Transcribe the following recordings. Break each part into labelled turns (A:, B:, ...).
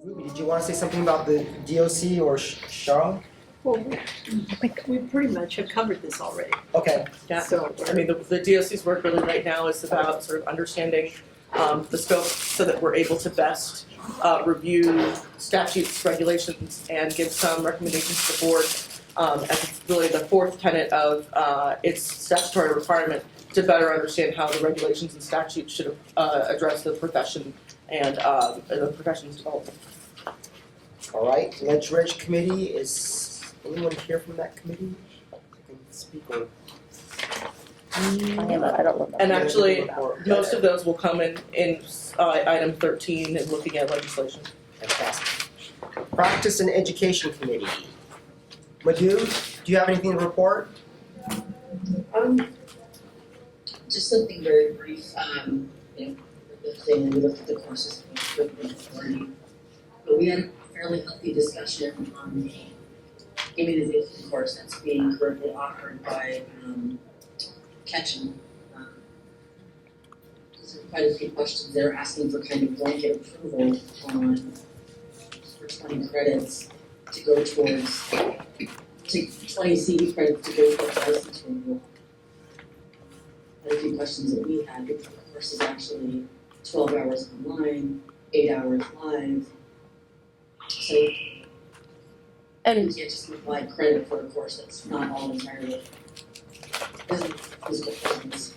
A: Ruby, did you want to say something about the DOC or Charlotte?
B: Well, we pretty much have covered this already.
A: Okay.
C: Yeah,
B: So,
C: I mean, the DOC's work really right now is about sort of understanding the scope so that we're able to best review statutes, regulations, and give some recommendations to the board. As it's really the fourth tenet of its statutory requirement to better understand how the regulations and statutes should address the profession and the profession's development.
A: All right. Ledge Reg Committee, is anyone here from that committee? I can speak or.
D: I don't look.
C: And actually, most of those will come in item 13 and looking at legislation.
A: Fantastic. Practice and Education Committee. Madhu, do you have anything to report?
E: Just something very brief, the thing, we looked at the courses quickly, but we had a fairly healthy discussion on the immunization course that's being currently offered by Ketchum. There's quite a few questions they're asking for kind of blanket approval on for 20 credits to go towards, to 20 CE credits to go towards license renewal. A few questions that we had, the course is actually 12 hours online, 8 hours live. So you
D: And
E: can't just apply credit for a course that's not all entirely physical presence.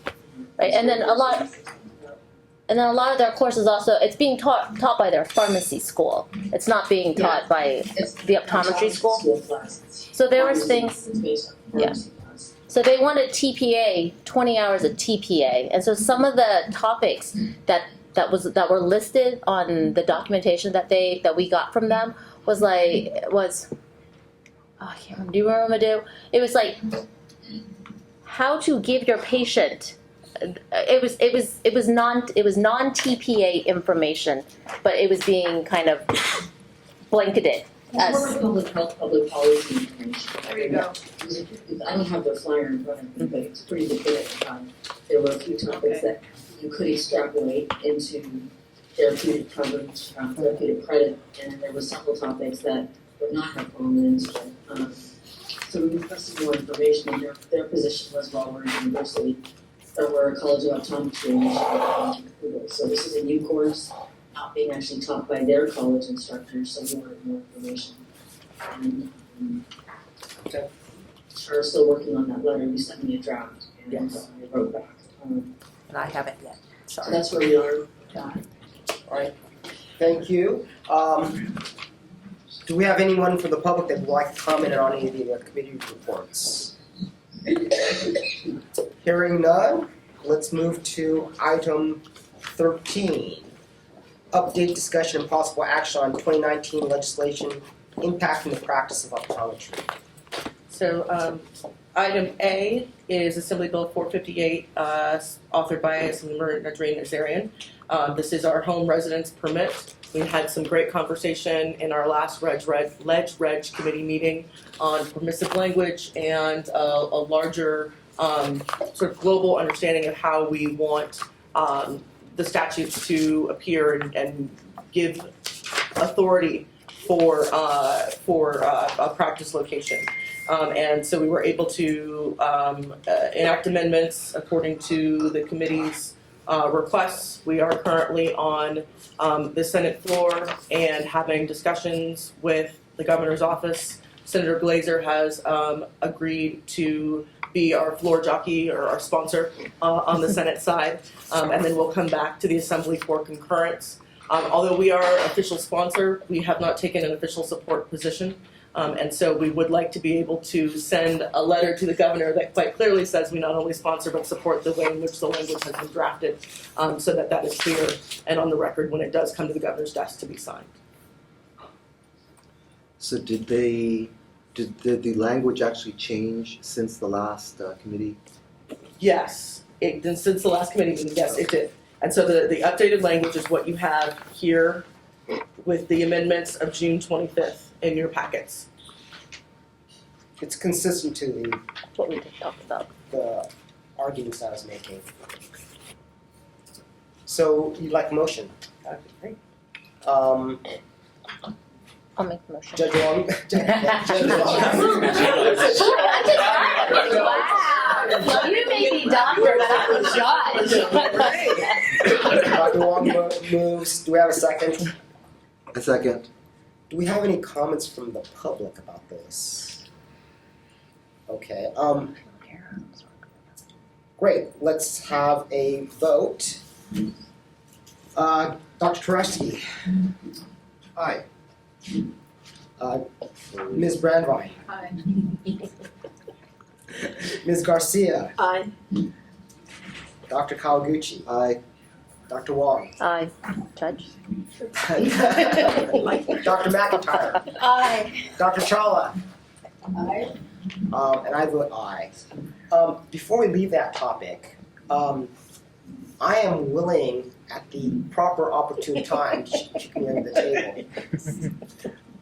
D: right, and then a lot of their courses also, it's being taught by their pharmacy school. It's not being taught by
E: It's
D: the optometry school.
E: classes.
D: So there was things.
E: It's based on pharmacy class.
D: So they wanted TPA, 20 hours of TPA, and so some of the topics that were listed on the documentation that we got from them was I can't remember. Do you remember, Madhu? It was like how to give your patient. It was non TPA information, but it was being kind of blanketed
E: It's more
D: as
E: like public health, public policy information.
B: there you go.
E: I don't have the flyer in front of me, but it's pretty good at the time. There were a few topics that you could extrapolate into therapeutic coverage, therapeutic credit, and there were several topics that would not have fallen into it. So we requested more information, and their position was, well, we're a university, or we're a college of optometry, and we should have approval. So this is a new course, not being actually taught by their college instructors, so we wanted more information. And,
A: Okay.
E: we're still working on that letter, you sent me a draft, and I wrote back.
D: and I haven't yet.
E: So
D: Sorry.
E: that's where we are with that.
A: All right. Thank you. Do we have anyone from the public that would like to comment on any of the committee reports? Hearing none, let's move to item 13. Update, discussion, and possible action on 2019 legislation impacting the practice of optometry.
C: So item A is Assembly Bill 458, authored by Assemblymember Nadreen Nazarian. This is our home residence permit. We had some great conversation in our last Ledge Reg Committee meeting on permissive language and a larger sort of global understanding of how we want the statutes to appear and give authority for a practice location. And so we were able to enact amendments according to the committee's requests. We are currently on the Senate floor and having discussions with the governor's office. Senator Glazer has agreed to be our floor jockey or our sponsor on the Senate side, and then we'll come back to the Assembly for concurrence. Although we are official sponsor, we have not taken an official support position. And so we would like to be able to send a letter to the governor that quite clearly says we not only sponsor but support the way in which the language has been drafted, so that is clear and on the record when it does come to the governor's desk to be signed.
F: So did the language actually change since the last committee?
C: Yes, since the last committee meeting, yes, it did. And so the updated language is what you have here with the amendments of June 25th in your packets.
A: It's consistent to
D: That's what we just talked about.
A: the arguments I was making. So you'd like a motion?
C: That'd be great.
D: I'll make the motion.
A: Judge Wong.
D: Wow, you may be doctor, but I'm a judge.
A: Dr. Wong moves. Do we have a second?
F: A second.
A: Do we have any comments from the public about this? Okay. Great. Let's have a vote. Dr. Tereski. Aye. Ms. Brandwein.
B: Aye.
A: Ms. Garcia.
B: Aye.
A: Dr. Kawaguchi.
F: Aye.
A: Dr. Wong.
D: Aye. Judge?
A: Dr. McIntyre.
B: Aye.
A: Dr. Chawla.
E: Aye.
A: And I vote aye. Before we leave that topic, I am willing at the proper opportune time, kicking under the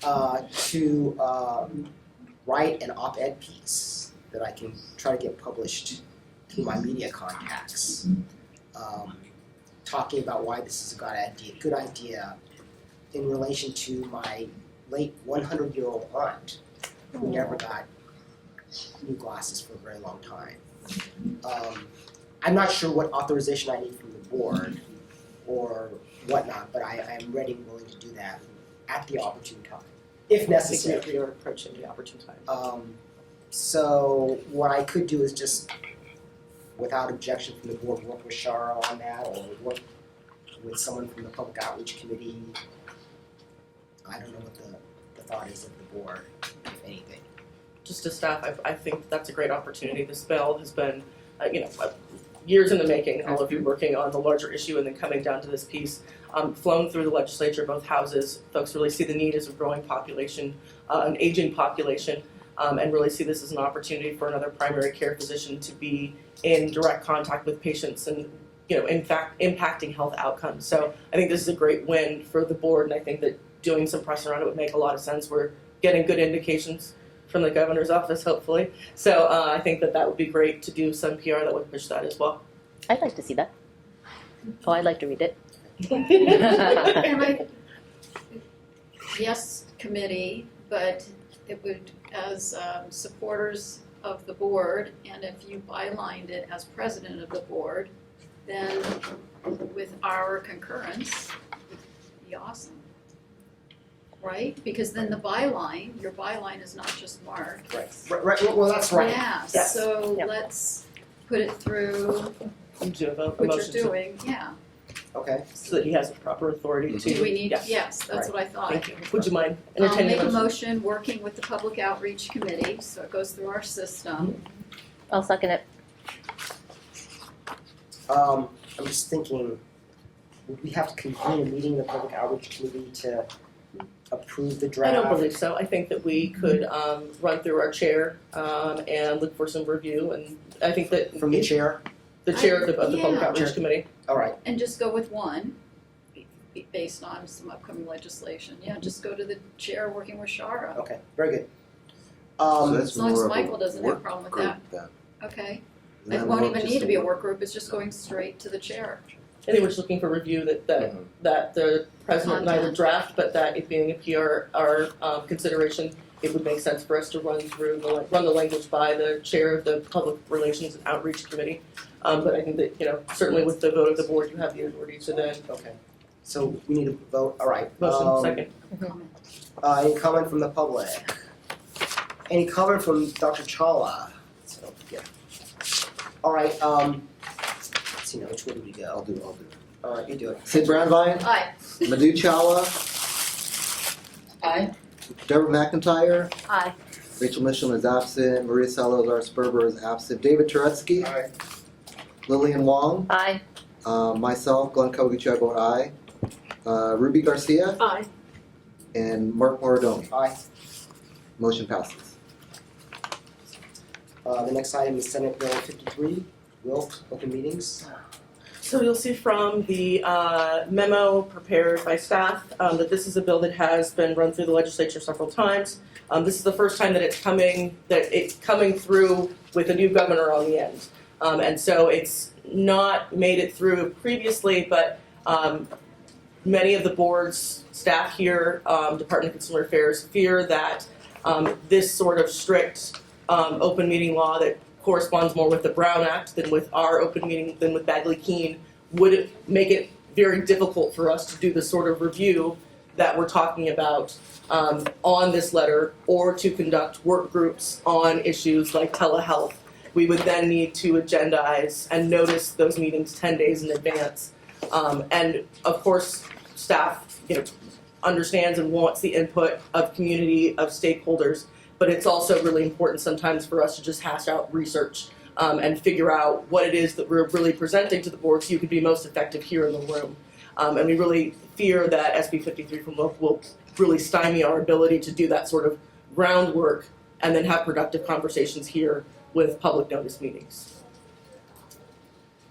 A: table, to write an op-ed piece that I can try to get published through my media contacts, talking about why this is a good idea in relation to my late 100-year-old aunt who never got new glasses for a very long time. I'm not sure what authorization I need from the board or whatnot, but I am ready and willing to do that at the opportune time, if necessary.
C: You're approaching the opportune time.
A: So what I could do is just, without objection from the board, work with Shara on that, or work with someone from the public outreach committee. I don't know what the thought is of the board, if anything.
C: Just to staff, I think that's a great opportunity. This bill has been, years in the making, all of you working on the larger issue and then coming down to this piece, flown through the legislature, both houses. Folks really see the need as a growing population, an aging population, and really see this as an opportunity for another primary care physician to be in direct contact with patients and, in fact, impacting health outcomes. So I think this is a great win for the board, and I think that doing some press around it would make a lot of sense. We're getting good indications from the governor's office, hopefully. So I think that would be great to do some PR that would push that as well.
D: I'd like to see that. Oh, I'd like to read it.
B: And yes, committee, but it would, as supporters of the board, and if you bylined it as president of the board, then with our concurrence, it'd be awesome. Right? Because then the byline, your byline is not just marked.
A: Right. Well, that's right.
B: Yeah,
A: Yes.
B: so
D: Yep.
B: let's put it through
C: You do have a
B: what you're
C: motion
B: doing, yeah.
A: Okay.
C: so that he has the proper authority to.
B: Do we need,
C: Yes.
B: yes, that's what I thought.
C: Thank you. Would you mind
B: I'll
C: entertaining
B: make a
C: a motion?
B: motion working with the public outreach committee, so it goes through our system.
D: I'll second it.
A: I'm just thinking, would we have to convene a meeting of the public outreach committee to approve the
C: I
A: draft?
C: don't believe so. I think that we could run through our chair and look for some review, and I think that
A: From the chair?
C: the chair of the public
B: Yeah.
C: outreach committee.
A: All right.
B: And just go with one, based on some upcoming legislation. Yeah, just go to the chair working with Shara.
A: Okay. Very good.
F: So that's
B: As long as
F: more of a
B: Michael doesn't have a
F: work
B: problem with
F: group
B: that.
F: then.
B: Okay.
F: Isn't
B: It
F: that
B: won't
F: more of
B: even
F: just
B: need to be a work group, it's just going straight to the chair.
C: I think we're just looking for review that the president and I would
B: Content.
C: draft, but that it being a PR consideration, it would make sense for us to run the language by the chair of the public relations and outreach committee. But I think that certainly with the vote of the board, you have the authority to then
A: Okay. So we need to vote. All right.
C: motion second.
A: Any comment from the public? Any comment from Dr. Chawla? So, yeah. All right. Let's see now. Which way do we
F: I'll
A: go?
F: do it.
A: All right. You do it.
F: Sid Brandwein,
B: Aye.
F: Madhu Chawla,
E: Aye.
F: Deborah McIntyre,
B: Aye.
F: Rachel Mitchell is absent, Maria Salazar Sperber is absent, David Turetsky,
A: Aye.
F: Lillian Wong,
D: Aye.
F: myself, Glenn Kawaguchi, I vote aye, Ruby Garcia,
B: Aye.
F: and Mark Moradoni.
A: Aye.
F: Motion passes.
A: The next item is Senate Bill 53, WILT, open meetings.
C: So you'll see from the memo prepared by staff that this is a bill that has been run through the legislature several times. This is the first time that it's coming through with a new governor on the end. And so it's not made it through previously, but many of the board's staff here, Department of Consumer Affairs, fear that this sort of strict open meeting law that corresponds more with the Brown Act than with our open meeting, than with Bagley-Keene, would make it very difficult for us to do the sort of review that we're talking about on this letter, or to conduct work groups on issues like telehealth. We would then need to agendize and notice those meetings 10 days in advance. And of course, staff, understands and wants the input of community, of stakeholders, but it's also really important sometimes for us to just hash out research and figure out what it is that we're really presenting to the board so you can be most effective here in the room. And we really fear that SB 53 from local will really stymie our ability to do that sort of groundwork and then have productive conversations here with public notice meetings.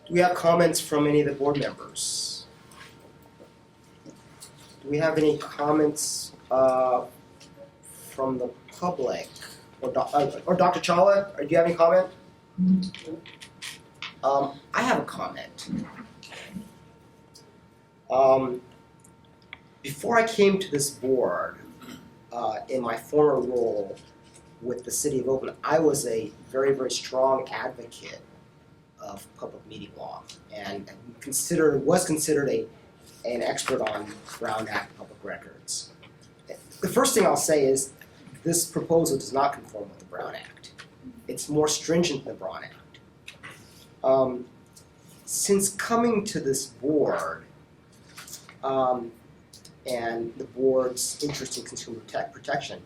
A: Do we have comments from any of the board members? Do we have any comments from the public? Or Dr. Chawla, do you have any comment? I have a comment. Before I came to this board, in my former role with the City of Oakland, I was a very, very strong advocate of public meeting law and was considered an expert on Brown Act public records. The first thing I'll say is this proposal does not conform with the Brown Act. It's more stringent than the Brown Act. Since coming to this board, and the board's interest in consumer protection,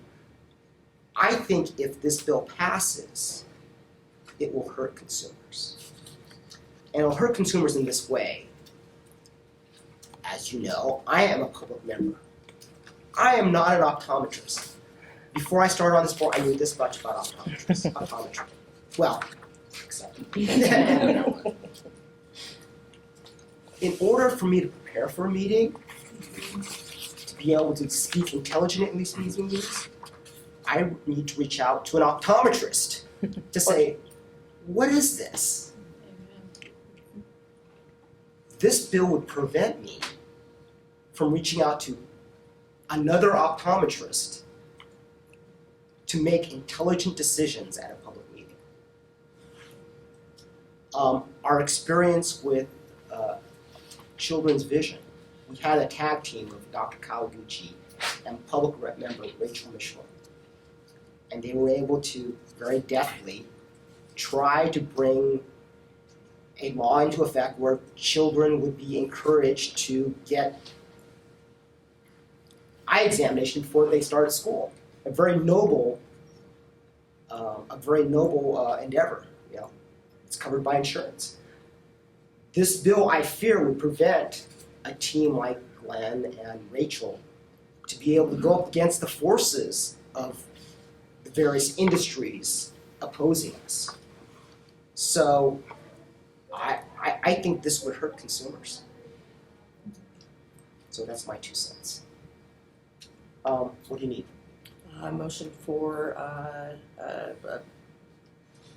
A: I think if this bill passes, it will hurt consumers. And it'll hurt consumers in this way. As you know, I am a public member. I am not an optometrist. Before I started on this board, I knew this much about optometry. Well, except in order for me to prepare for a meeting, to be able to speak intelligently in these meetings, I need to reach out to an optometrist to say, what is this? This bill would prevent me from reaching out to another optometrist to make intelligent decisions at a public meeting. Our experience with Children's Vision, we had a tag team of Dr. Kawaguchi and public rep member Rachel Michelin. And they were able to very deftly try to bring a law into effect where children would be encouraged to get eye examination before they started school. A very noble endeavor. It's covered by insurance. This bill, I fear, would prevent a team like Glenn and Rachel to be able to go up against the forces of the various industries opposing us. So I think this would hurt consumers. So that's my 2 cents. What do you need?
C: Motion for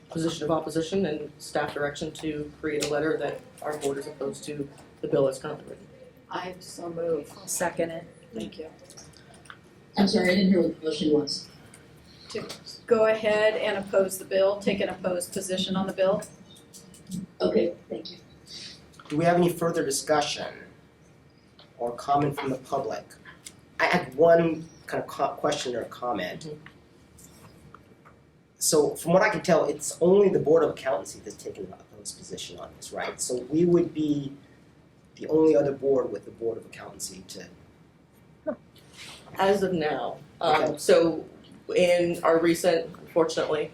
C: position of opposition and staff direction to create a letter that our board is opposed to the bill as currently written.
B: I so move.
G: I'll second it.
B: Thank you.
E: I'm sorry, I didn't hear what the motion was.
B: To go ahead and oppose the bill, take an opposed position on the bill.
E: Okay, thank you.
A: Do we have any further discussion or comment from the public? I had one kind of question or comment. So from what I can tell, it's only the Board of Accountancy that's taken an opposed position on this, right? So we would be the only other board with the Board of Accountancy to...
C: As of now.
A: Okay.
C: So in our recent, unfortunately,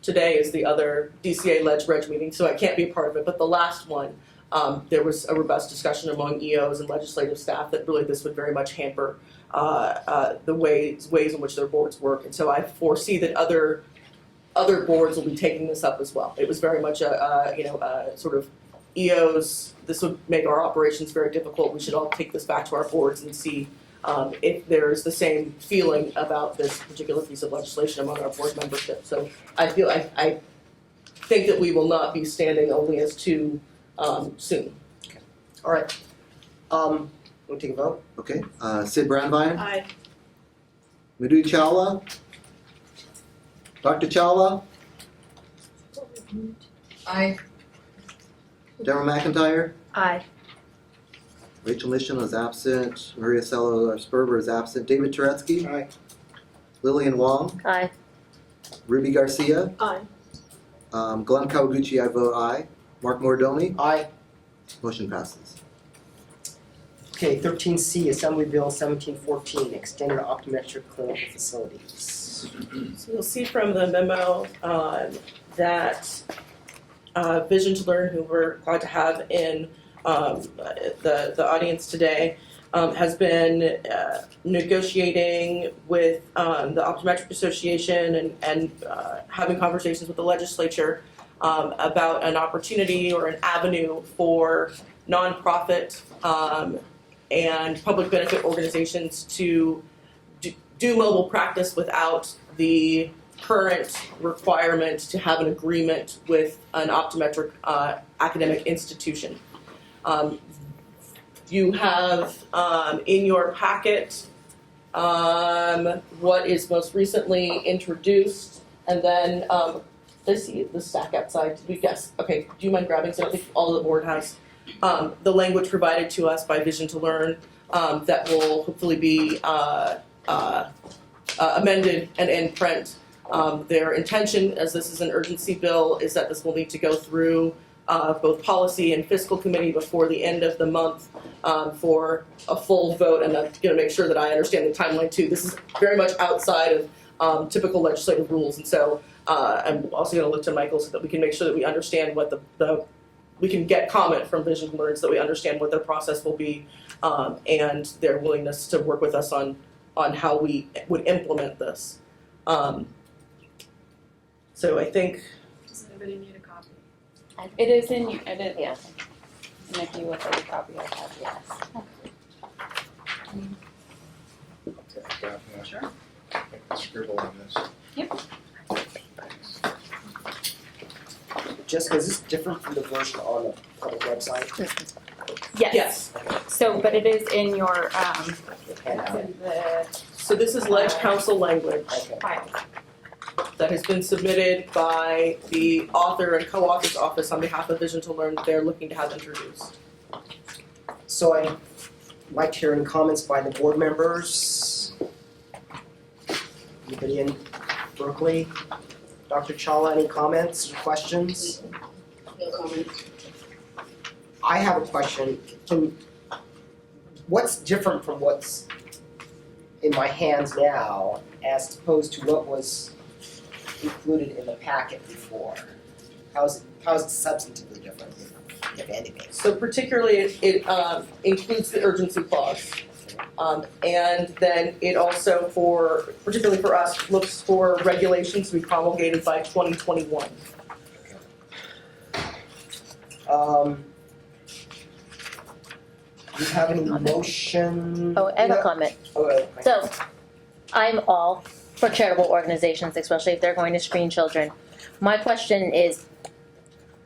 C: today is the other DCA Reg meeting, so I can't be a part of it, but the last one, there was a robust discussion among EOs and legislative staff that really this would very much hamper the ways in which their boards work. And so I foresee that other boards will be taking this up as well. It was very much a sort of EOs, this would make our operations very difficult. We should all take this back to our boards and see if there's the same feeling about this particular piece of legislation among our board membership. So I think that we will not be standing only as too soon.
A: All right. We'll take a vote.
F: Okay, Sid Brandwein,
B: Aye.
F: Madhu Chawla, Dr. Chawla,
E: Aye.
F: Deborah McIntyre,
D: Aye.
F: Rachel Mission is absent, Maria Cello Sperber is absent, David Turetsky,
A: Aye.
F: Lillian Wong,
D: Aye.
F: Ruby Garcia,
B: Aye.
F: Glenn Kawaguchi, I vote aye, Mark Mordoni,
A: Aye.
F: motion passes.
A: Okay, 13C, Assembly Bill 1714, extended optometric clinical facilities.
C: So you'll see from the memo that Vision to Learn, who we're glad to have in the audience today, has been negotiating with the Optometric Association and having conversations with the legislature about an opportunity or an avenue for nonprofit and public benefit organizations to do mobile practice without the current requirement to have an agreement with an optometric academic institution. You have in your packet what is most recently introduced, and then let's see the stack outside. Did we guess? Okay, do you mind grabbing some? I think all the board has the language provided to us by Vision to Learn that will hopefully be amended and in print. Their intention, as this is an urgency bill, is that this will need to go through both policy and fiscal committee before the end of the month for a full vote. And I'm going to make sure that I understand the timeline too. This is very much outside of typical legislative rules, and so I'm also going to look to Michael so that we can make sure that we understand what we can get comment from Vision to Learn so that we understand what their process will be and their willingness to work with us on how we would implement this. So I think.
B: Does anybody need a copy?
G: It is in you, it is,
D: Yeah.
G: and if you would like a copy, I have, yes.
B: Sure.
H: I can scribble on this.
A: Jessica, is this different from the version on the public website?
G: Yes, so, but it is in your, it's
A: Handout.
G: in the
C: So this is Ledge Council language
A: Okay.
G: file.
C: that has been submitted by the author and co-author's office on behalf of Vision to Learn that they're looking to have introduced.
A: So I'd like to hear any comments by the board members. Anybody in Berkeley? Dr. Chawla, any comments or questions?
E: No comment.
A: I have a question. What's different from what's in my hands now as opposed to what was included in the packet before? How is it substantively different, if anything?
C: So particularly it includes the urgency clause. And then it also particularly for us, looks for regulations to be promulgated by 2021.
A: Do you have any motion?
D: Oh, I have a comment.
A: Okay.
D: So, I'm all for charitable organizations, especially if they're going to screen children. My question is,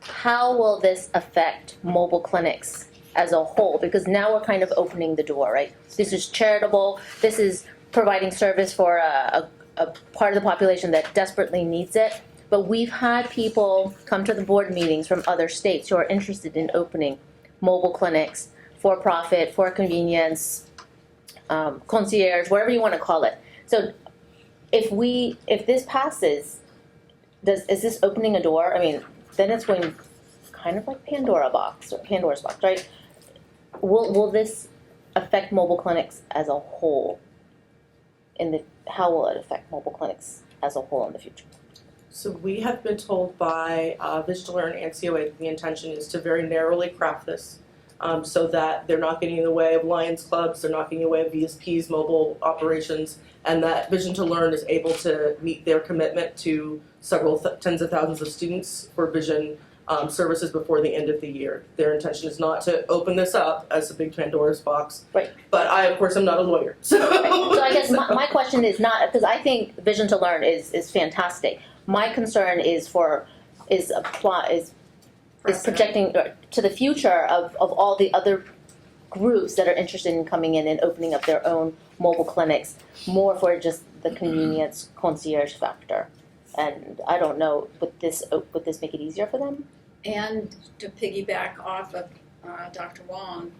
D: how will this affect mobile clinics as a whole? Because now we're kind of opening the door, right? This is charitable, this is providing service for a part of the population that desperately needs it. But we've had people come to the board meetings from other states who are interested in opening mobile clinics for profit, for convenience, concierge, whatever you want to call it. So if this passes, is this opening a door? I mean, then it's going kind of like Pandora's box, right? Will this affect mobile clinics as a whole? How will it affect mobile clinics as a whole in the future?
C: So we have been told by Vision to Learn and COA that the intention is to very narrowly craft this so that they're not getting in the way of Lions Clubs, they're not getting in the way of VSP's mobile operations, and that Vision to Learn is able to meet their commitment to several tens of thousands of students for vision services before the end of the year. Their intention is not to open this up as a big Pandora's box.
D: Right.
C: But I, of course, am not a lawyer. So
D: I guess my question is not, because I think Vision to Learn is fantastic. My concern is projecting to the future of all the other groups that are interested in coming in and opening up their own mobile clinics, more for just the convenience concierge factor. And I don't know, would this make it easier for them?
B: And to piggyback off of Dr. Wong,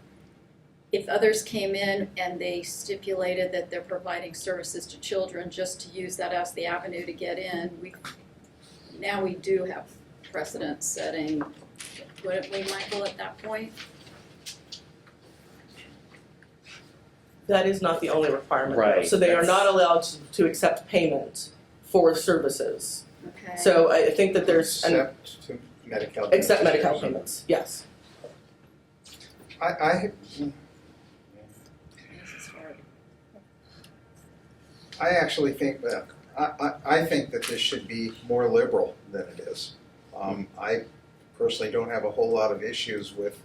B: if others came in and they stipulated that they're providing services to children just to use that as the avenue to get in, we do have precedent setting, wouldn't we, Michael, at that point?
C: That is not the only requirement.
I: Right,
C: So they are
I: that's-
C: not allowed to accept payment for services.
B: Okay.
C: So I think that there's
H: Except to Medi-Cal.
C: except Medi-Cal payments, yes.
B: This is hard.
H: I actually think that, I think that this should be more liberal than it is. I personally don't have a whole lot of issues with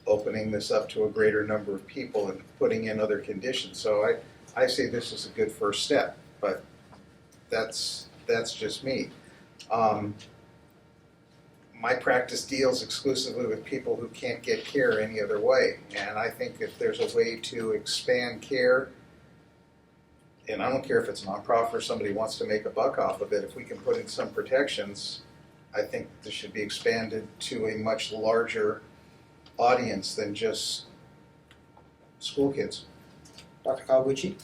H: opening this up to a greater number of people and putting in other conditions. So I say this is a good first step, but that's just me. My practice deals exclusively with people who can't get care any other way, and I think if there's a way to expand care, and I don't care if it's nonprofit or somebody wants to make a buck off of it, if we can put in some protections, I think this should be expanded to a much larger audience than just school kids.
A: Dr. Kawaguchi?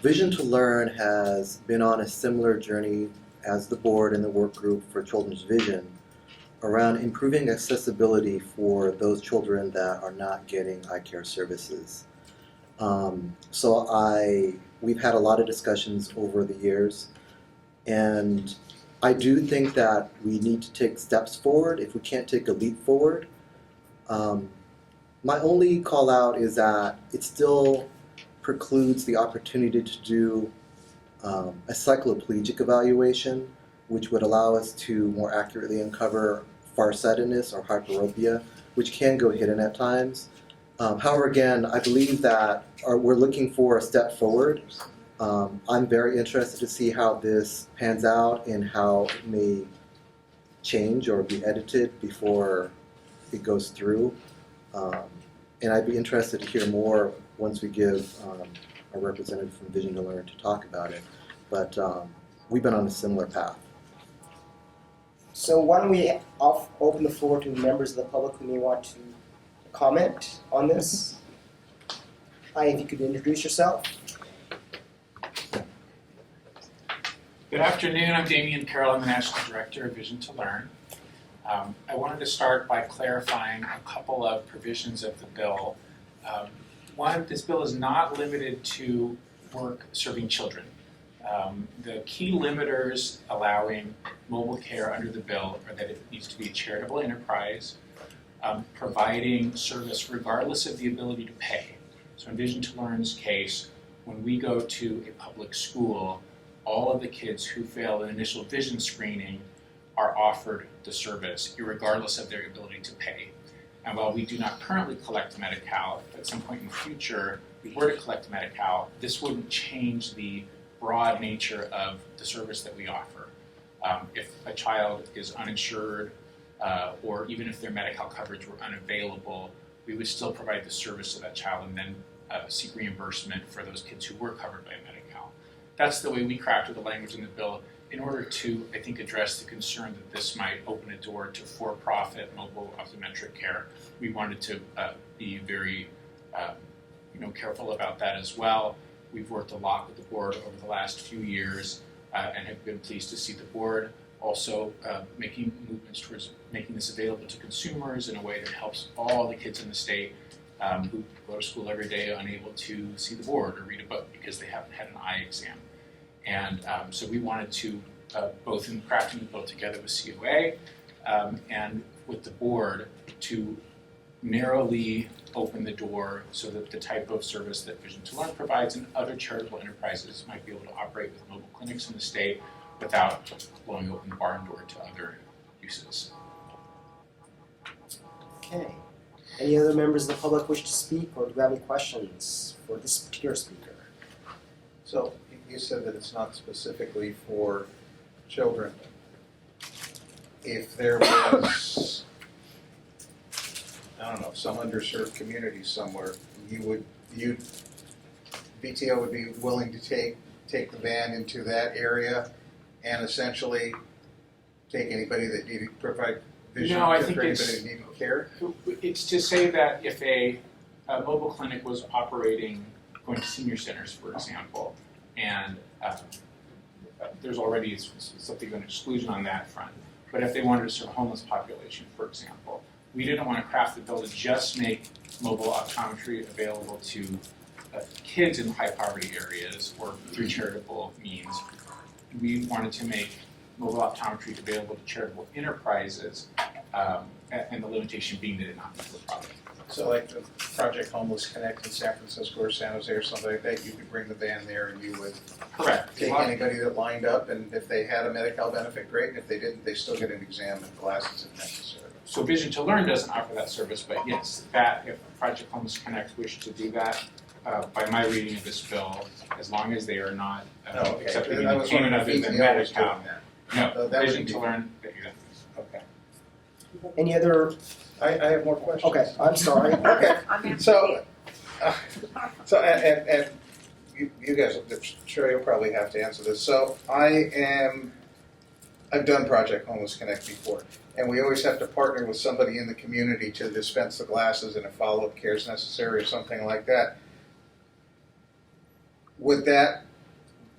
F: Vision to Learn has been on a similar journey as the board and the work group for children's vision around improving accessibility for those children that are not getting eye care services. We've had a lot of discussions over the years, and I do think that we need to take steps forward if we can't take a leap forward. My only call out is that it still precludes the opportunity to do a cycloplegic evaluation, which would allow us to more accurately uncover farsightedness or hyperopia, which can go hidden at times. However, again, I believe that we're looking for a step forward. I'm very interested to see how this pans out and how it may change or be edited before it goes through. And I'd be interested to hear more once we give a representative from Vision to Learn to talk about it. But we've been on a similar path.
A: So why don't we open the floor to members of the public who may want to comment on this? Hi, if you could introduce yourself.
J: Good afternoon, I'm Damian Carroll, I'm the National Director of Vision to Learn. I wanted to start by clarifying a couple of provisions of the bill. One, this bill is not limited to work serving children. The key limiters allowing mobile care under the bill are that it needs to be a charitable enterprise, providing service regardless of the ability to pay. So in Vision to Learn's case, when we go to a public school, all of the kids who fail an initial vision screening are offered the service, regardless of their ability to pay. And while we do not currently collect Medi-Cal, if at some point in the future we were to collect Medi-Cal, this wouldn't change the broad nature of the service that we offer. If a child is uninsured, or even if their Medi-Cal coverage were unavailable, we would still provide the service to that child and then seek reimbursement for those kids who were covered by Medi-Cal. That's the way we crafted the language in the bill in order to, I think, address the concern that this might open a door to for-profit mobile optometric care. We wanted to be very careful about that as well. We've worked a lot with the board over the last few years and have been pleased to see the board also making movements towards making this available to consumers in a way that helps all the kids in the state who go to school every day unable to see the board or read a book because they haven't had an eye exam. And so we wanted to, both in crafting the bill together with COA and with the board, to narrowly open the door so that the type of service that Vision to Learn provides and other charitable enterprises might be able to operate with mobile clinics in the state without blowing open the barn door to other uses.
A: Okay. Any other members of the public wish to speak, or do you have any questions for this particular speaker?
H: So you said that it's not specifically for children. If there was don't know, some underserved community somewhere, VTO would be willing to take the van into that area and essentially take anybody that needed, provide vision
J: No, I
H: care
J: think
H: for anybody
J: it's-
H: that needed care?
J: It's to say that if a mobile clinic was operating, going to senior centers, for example, and there's already something of an exclusion on that front. But if they wanted to serve a homeless population, for example, we didn't want to craft the bill to just make mobile optometry available to kids in high poverty areas or through charitable means. We wanted to make mobile optometry available to charitable enterprises, and the limitation being that it not be for profit.
H: So like the Project Homeless Connect in San Francisco or San Jose or something like that, you could bring the van there and you would
J: Correct.
H: take anybody that lined up, and if they had a Medi-Cal benefit, great, and if they didn't, they still get an exam and glasses if necessary.
J: So Vision to Learn doesn't offer that service, but yes, that if Project Homeless Connect wished to do that, by my reading of this bill, as long as they are not
H: Okay,
J: accepting
H: then I
J: any
H: was wondering
J: payment
H: if
J: other than
H: VTO was
J: Medi-Cal.
H: doing that.
J: No,
H: that would
J: Vision
H: be-
J: to Learn,
H: Okay.
A: Any other,
H: I have more questions.
A: okay, I'm sorry.
H: Okay, so, and you guys, I'm sure you'll probably have to answer this. So I've done Project Homeless Connect before, and we always have to partner with somebody in the community to dispense the glasses and if follow-up care is necessary or something like that. Would that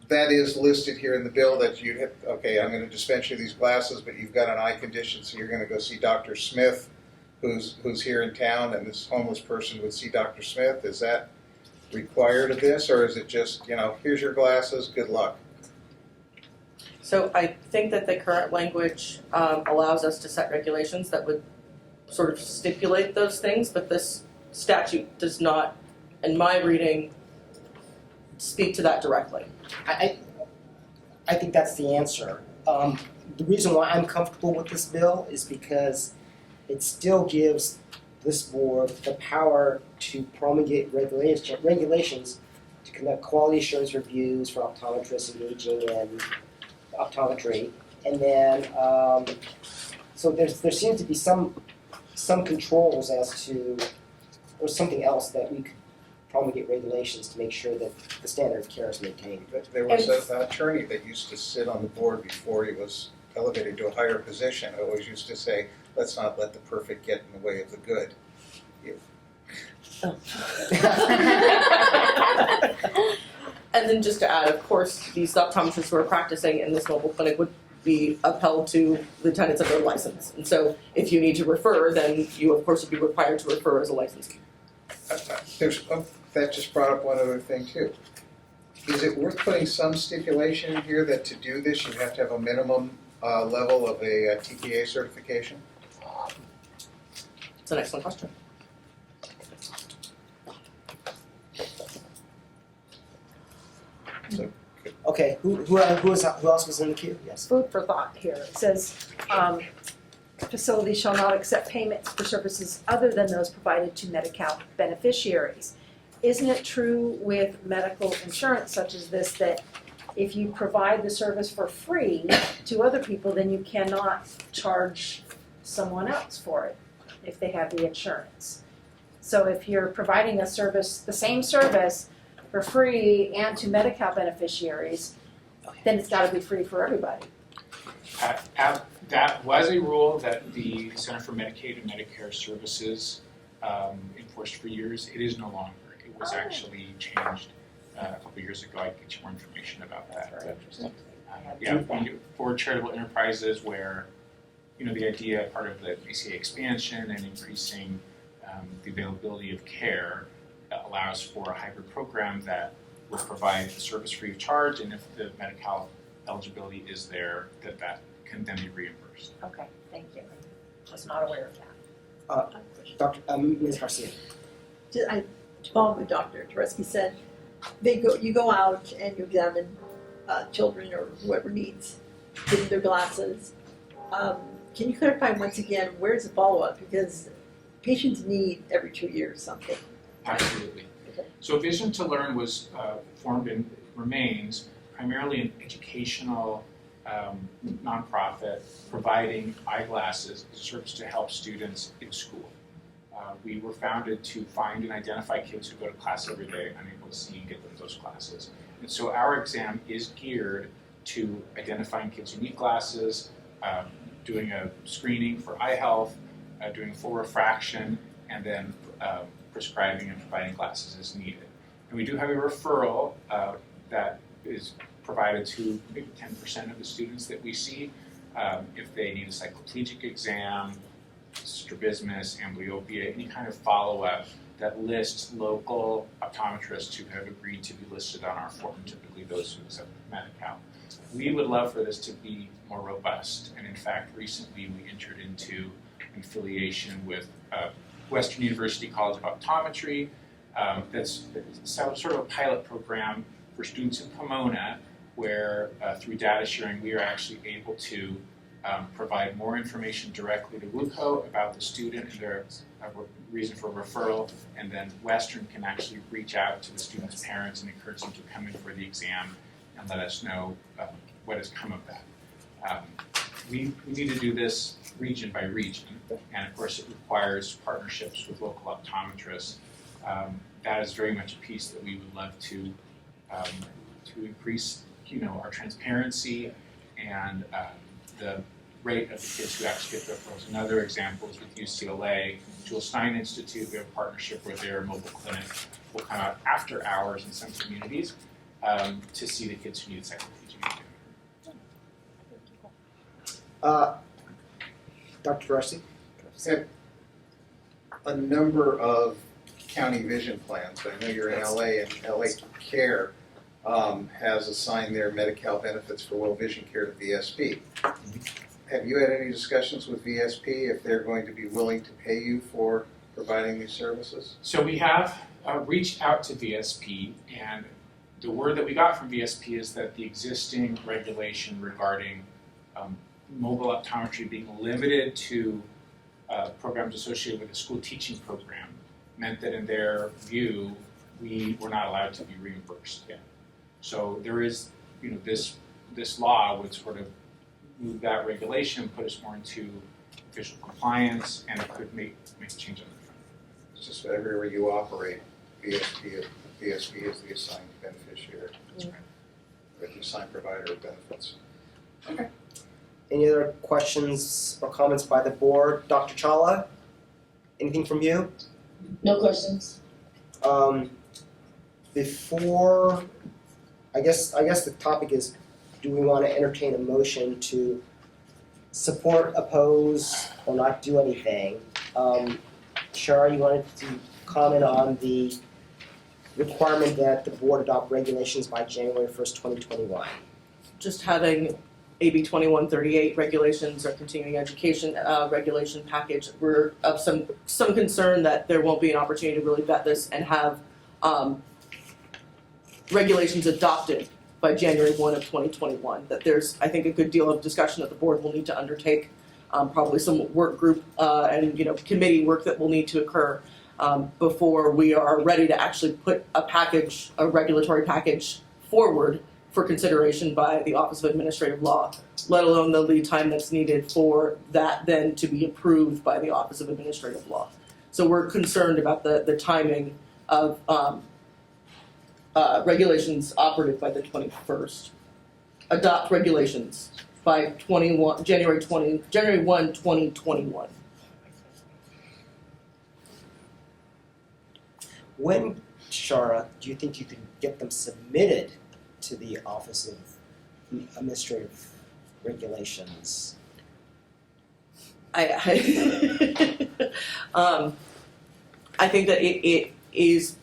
H: is listed here in the bill that you'd have, okay, I'm gonna dispense you these glasses, but you've got an eye condition, so you're gonna go see Dr. Smith, who's here in town, and this homeless person would see Dr. Smith. Is that required of this, or is it just, here's your glasses, good luck?
C: So I think that the current language allows us to set regulations that would sort of stipulate those things, but this statute does not, in my reading, speak to that directly.
A: I think that's the answer. The reason why I'm comfortable with this bill is because it still gives this board the power to promulgate regulations to conduct quality assurance reviews for optometrists engaging in optometry. And then, so there seems to be some controls as to, or something else that we could promulgate regulations to make sure that the standard of care is maintained.
H: There was an attorney that used to sit on the board before he was elevated to a higher position, who always used to say, let's not let the perfect get in the way of the good.
C: And then just to add, of course, these optometrists who are practicing in this mobile clinic would be upheld to the tenets of their license. And so if you need to refer, then you of course would be required to refer as a licensee.
H: That just brought up one other thing too. Is it worth putting some stipulation in here that to do this, you have to have a minimum level of a TPA certification?
C: It's an excellent question.
A: Okay, who else was in the queue? Yes.
I: Food for thought here. It says, facilities shall not accept payments for services other than those provided to Medi-Cal beneficiaries. Isn't it true with medical insurance such as this that if you provide the service for free to other people, then you cannot charge someone else for it if they have the insurance? So if you're providing a service, the same service for free and to Medi-Cal beneficiaries, then it's gotta be free for everybody.
J: That was a rule that the Center for Medicaid and Medicare Services enforced for years. It is no longer. It was actually changed a couple years ago. I can get you more information about that.
C: Very interesting.
J: For charitable enterprises where, the idea, part of the ACA expansion and increasing the availability of care allows for a hybrid program that will provide the service free of charge, and if the Medi-Cal eligibility is there, that can then be reimbursed.
I: Okay, thank you. I was not aware of that.
A: Ms. Garcia.
K: Following what Dr. Tereski said, you go out and you examine children or whoever needs, give them their glasses. Can you clarify once again, where's the follow-up? Because patients need every 2 years something.
J: Absolutely.
K: Okay.
J: So Vision to Learn was formed and remains primarily an educational nonprofit providing eyeglasses as a service to help students in school. We were founded to find and identify kids who go to class every day, unable to see, and get them those classes. And so our exam is geared to identifying kids who need glasses, doing a screening for eye health, doing full refraction, and then prescribing and providing glasses as needed. And we do have a referral that is provided to maybe 10% of the students that we see if they need a cycloplegic exam, strabismus, amblyopia, any kind of follow-up that lists local optometrists who have agreed to be listed on our form, typically those who accept Medi-Cal. We would love for this to be more robust, and in fact, recently we entered into an affiliation with Western University College of Optometry. That's sort of a pilot program for students in Pomona, where through data sharing we are actually able to provide more information directly to WUCO about the student and their reason for referral, and then Western can actually reach out to the student's parents and encourage them to come in for the exam and let us know what has come of that. We need to do this region by region, and of course it requires partnerships with local optometrists. That is very much a piece that we would love to increase, our transparency and the rate of the kids who actually get referrals. Another example is with UCLA, Jules Stein Institute. We have a partnership where their mobile clinic will come out after hours in some communities to see the kids who need cycloplegic.
A: Dr. Darcy?
H: Have a number of county vision plans. I know you're in LA, and LA Care has assigned their Medi-Cal benefits for well vision care to VSP. Have you had any discussions with VSP if they're going to be willing to pay you for providing these services?
J: So we have reached out to VSP, and the word that we got from VSP is that the existing regulation regarding mobile optometry being limited to programs associated with a school teaching program meant that in their view, we were not allowed to be reimbursed yet. So there is, this law would sort of move that regulation and put us more into official compliance, and it could make a change on the front.
H: It's just everywhere you operate, VSP is the assigned beneficiary.
J: That's right.
H: Or the assigned provider of benefits.
A: Any other questions or comments by the board? Dr. Chawla, anything from you?
E: No questions?
A: Before, I guess the topic is, do we want to entertain a motion to support, oppose, or not do anything? Shara, you wanted to comment on the requirement that the board adopt regulations by January 1st, 2021.
C: Just having AB 2138 regulations or continuing education regulation package, we're of some concern that there won't be an opportunity to really vet this and have regulations adopted by January 1 of 2021. That there's, I think, a good deal of discussion that the board will need to undertake, probably some work group and committee work that will need to occur before we are ready to actually put a regulatory package forward for consideration by the Office of Administrative Law, let alone the lead time that's needed for that then to be approved by the Office of Administrative Law. So we're concerned about the timing of regulations operative by the 21st. Adopt regulations by January 1, 2021.
A: When, Shara, do you think you can get them submitted to the Office of Administrative Regulations?
C: I think that it is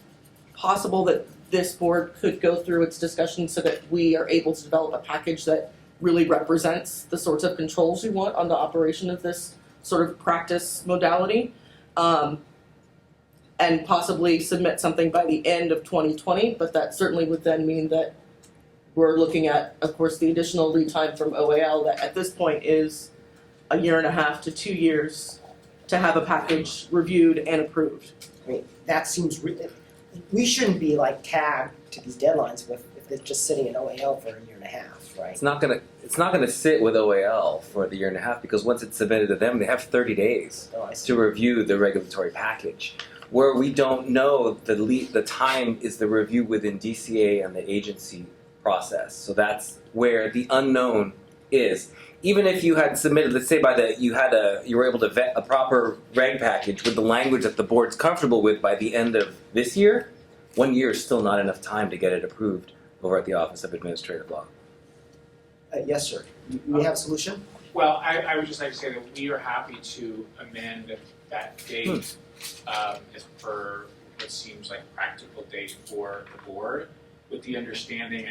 C: possible that this board could go through its discussion so that we are able to develop a package that really represents the sorts of controls we want on the operation of this sort of practice modality, and possibly submit something by the end of 2020, but that certainly would then mean that we're looking at, of course, the additional lead time from OAL that at this point is 1.5 to 2 years to have a package reviewed and approved.
A: I mean, that seems we shouldn't be like tagged to these deadlines if it's just sitting in OAL for 1.5 years, right?
L: It's not gonna it's not going to sit with OAL for the year and a half because once it's submitted to them, they have 30 days
A: Oh, I see.
L: to review the regulatory package. Where we don't know the time is the review within DCA and the agency process. So that's where the unknown is. Even if you had submitted, let's say you were able to vet a proper reg package with the language that the board's comfortable with by the end of this year, 1 year is still not enough time to get it approved over at the Office of Administrative Law.
A: Yes, sir. You have a solution?
J: Well, I would just like to say that we are happy to amend that date as per what seems like a practical date for the board, with the understanding,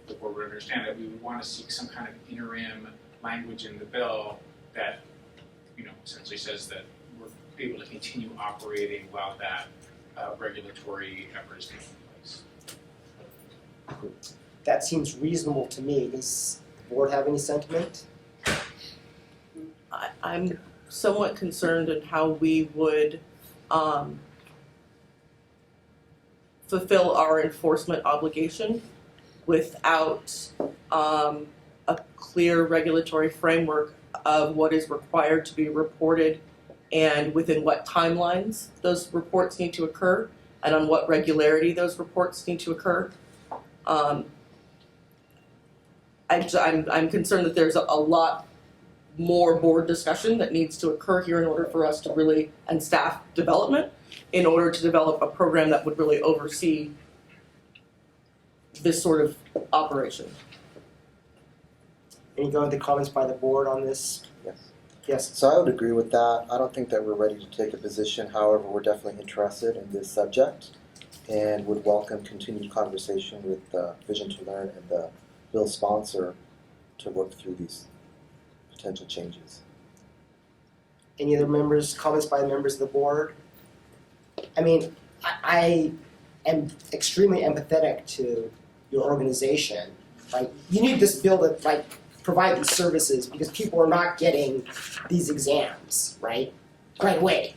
J: the board would understand that we would want to seek some kind of interim language in the bill that, essentially says that we're able to continue operating while that regulatory effort is taking place.
A: That seems reasonable to me. Does the board have any sentiment?
C: I'm somewhat concerned in how we would fulfill our enforcement obligation without a clear regulatory framework of what is required to be reported and within what timelines those reports need to occur and on what regularity those reports need to occur. I'm concerned that there's a lot more board discussion that needs to occur here in order for us to really, and staff development, in order to develop a program that would really oversee this sort of operation.
A: Any other comments by the board on this?
F: Yes.
A: Yes.
F: So I would agree with that. I don't think that we're ready to take a position. However, we're definitely interested in this subject and would welcome continued conversation with Vision to Learn and the bill sponsor to work through these potential changes.
A: Any other comments by members of the board? I mean, I am extremely empathetic to your organization. Like, you need this bill to provide these services because people are not getting these exams, right away.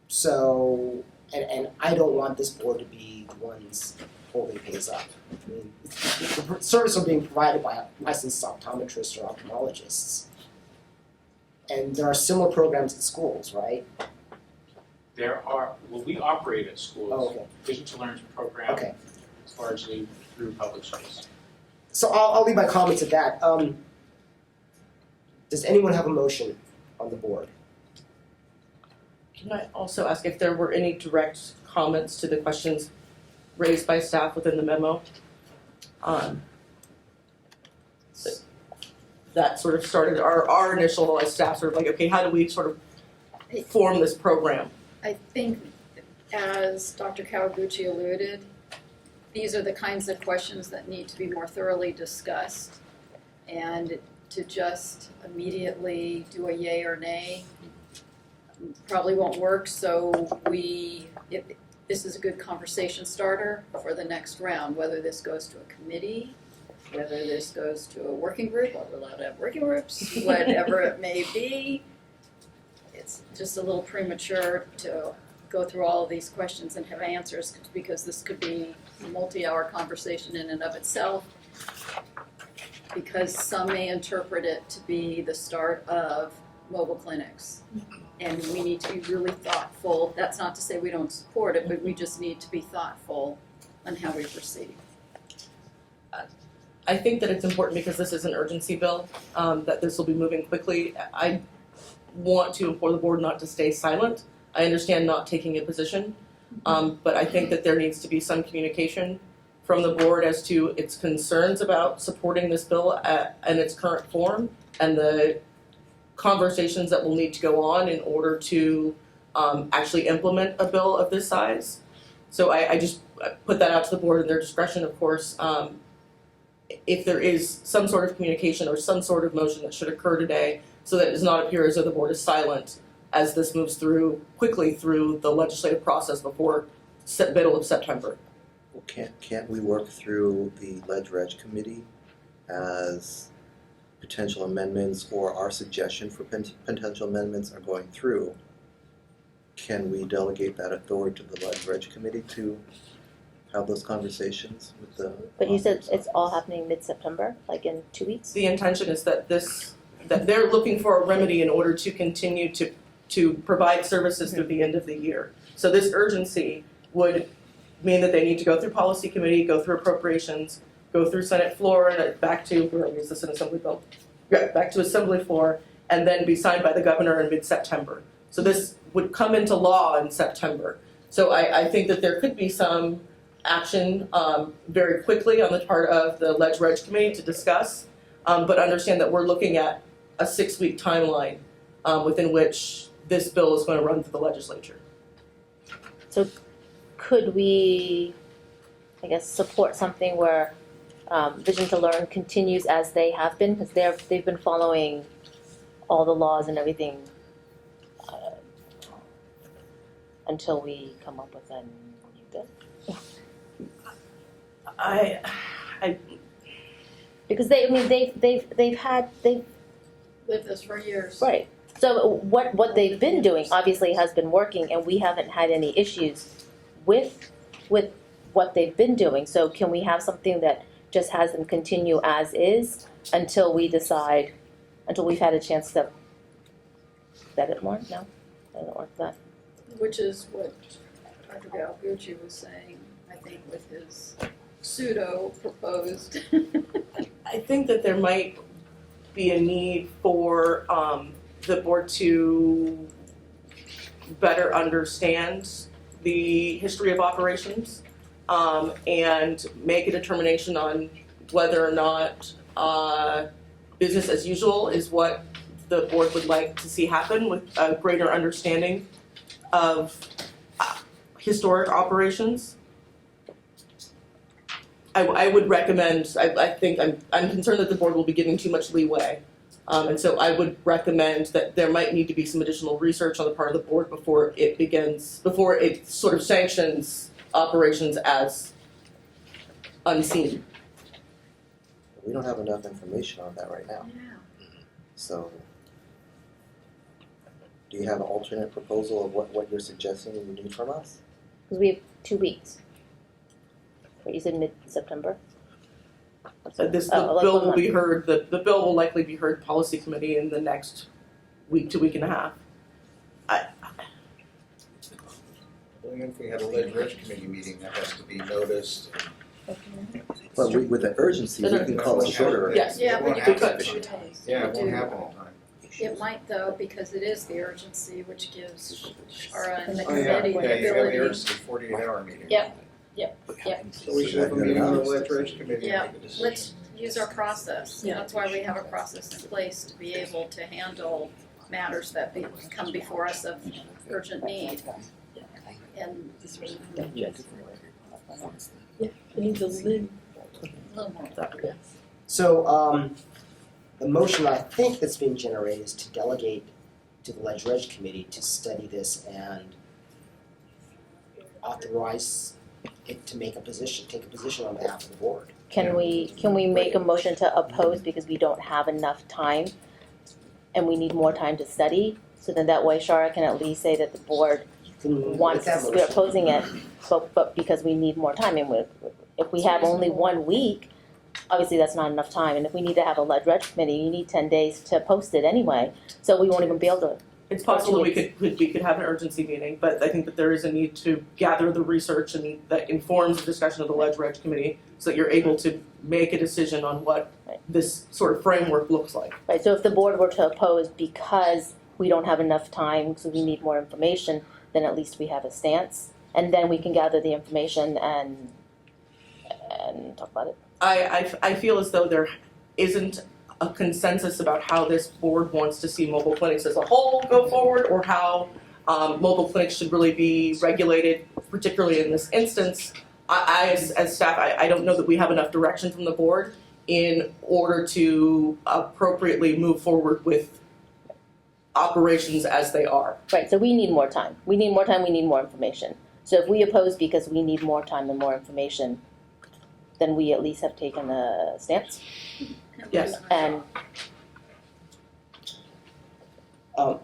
A: So, and I don't want this board to be the ones holding things up. I mean, the services are being provided by licensed optometrists or ophthalmologists. And there are similar programs at schools, right?
J: We operate at schools.
A: Oh, okay.
J: Vision to Learn's program
A: Okay.
J: is largely through public schools.
A: So I'll leave my comments at that. Does anyone have a motion on the board?
C: Can I also ask if there were any direct comments to the questions raised by staff within the memo? So that sort of started our initial as staff sort of like, okay, how do we sort of form this program?
B: I think, as Dr. Kawaguchi alluded, these are the kinds of questions that need to be more thoroughly discussed. And to just immediately do a yay or nay probably won't work. So this is a good conversation starter for the next round, whether this goes to a committee, whether this goes to a working group, or we're allowed to have working groups, whatever it may be. It's just a little premature to go through all of these questions and have answers, because this could be a multi-hour conversation in and of itself, because some may interpret it to be the start of mobile clinics. And we need to be really thoughtful. That's not to say we don't support it, but we just need to be thoughtful on how we proceed.
C: I think that it's important because this is an urgency bill, that this will be moving quickly. I want to implore the board not to stay silent. I understand not taking a position, but I think that there needs to be some communication from the board as to its concerns about supporting this bill in its current form and the conversations that will need to go on in order to actually implement a bill of this size. So I just put that out to the board in their discretion, of course. If there is some sort of communication or some sort of motion that should occur today, so that it does not appear as though the board is silent as this moves quickly through the legislative process before middle of September.
F: Well, can't we work through the Leg Committee as potential amendments or our suggestion for potential amendments are going through? Can we delegate that authority to the Leg Committee to have those conversations with the.
D: But you said it's all happening mid-September, like in 2 weeks?
C: The intention is that that they're looking for a remedy in order to continue to provide services through the end of the year. So this urgency would mean that they need to go through policy committee, go through appropriations, go through Senate floor, and back to, where was this, an assembly bill? Yeah, back to assembly floor, and then be signed by the governor in mid-September. So this would come into law in September. So I think that there could be some action very quickly on the part of the Ledge Reg Committee to discuss, but understand that we're looking at a 6-week timeline within which this bill is going to run through the legislature.
D: So could we, I guess, support something where Vision to Learn continues as they have been? Because they've been following all the laws and everything until we come up with a new bill.
C: I
D: Because they've
B: Lived this for years.
D: right. So what they've been doing obviously has been working, and we haven't had any issues with what they've been doing. So can we have something that just has them continue as is until we decide, until we've had a chance to vet it more? No, doesn't work that.
B: Which is what Dr. Galgucci was saying, I think, with his pseudo proposed.
C: I think that there might be a need for the board to better understand the history of operations and make a determination on whether or not business as usual is what the board would like to see happen, with a greater understanding of historic operations. I would recommend, I think, I'm concerned that the board will be giving too much leeway. And so I would recommend that there might need to be some additional research on the part of the board before it sort of sanctions operations as unseen.
F: We don't have enough information on that right now, so. Do you have an alternate proposal of what you're suggesting you need from us?
D: Because we have 2 weeks. What you said, mid-September?
C: The bill will be heard, the bill will likely be heard in policy committee in the next week to week and a half.
H: Well, if we had a Ledge Reg Committee meeting, that has to be noticed.
F: But with the urgency, we can call it shorter.
C: Yes.
B: Yeah, but you
H: It won't
B: have
H: happen.
B: to days.
H: Yeah, it won't happen in time.
B: It might though, because it is the urgency, which gives Shara and the
H: Oh, yeah,
B: committee the
H: yeah, you have the
B: ability.
H: urgency 48-hour meeting.
B: Yep.
H: So we should have a meeting on the Ledge Reg Committee
B: Yeah,
H: and make a decision.
B: let's use our process. That's why we have a process in place to be able to handle matters that come before us of urgent need. And
K: It needs a little.
B: a little more.
A: So, the motion I think that's being generated is to delegate to the Ledge Reg Committee to study this and authorize it to take a position on behalf of the board.
D: Can we make a motion to oppose because we don't have enough time and we need more time to study? So then that way Shara can at least say that the board wants, we're opposing it, but because we need more time. And if we have only 1 week, obviously that's not enough time. And if we need to have a Ledge Reg Committee, you need 10 days to post it anyway. So we won't even be able to.
C: It's possible we could have an urgency meeting, but I think that there is a need to gather the research and that informs the discussion of the Ledge Reg Committee so that you're able to make a decision on what this sort of framework looks like.
D: Right, so if the board were to oppose because we don't have enough time, so we need more information, then at least we have a stance. And then we can gather the information and talk about it.
C: I feel as though there isn't a consensus about how this board wants to see mobile clinics as a whole go forward, or how mobile clinics should really be regulated, particularly in this instance. As staff, I don't know that we have enough direction from the board in order to appropriately move forward with operations as they are.
D: Right, so we need more time. We need more time, we need more information. So if we oppose because we need more time and more information, then we at least have taken a stance.
C: Yes.
D: And
A: Mr.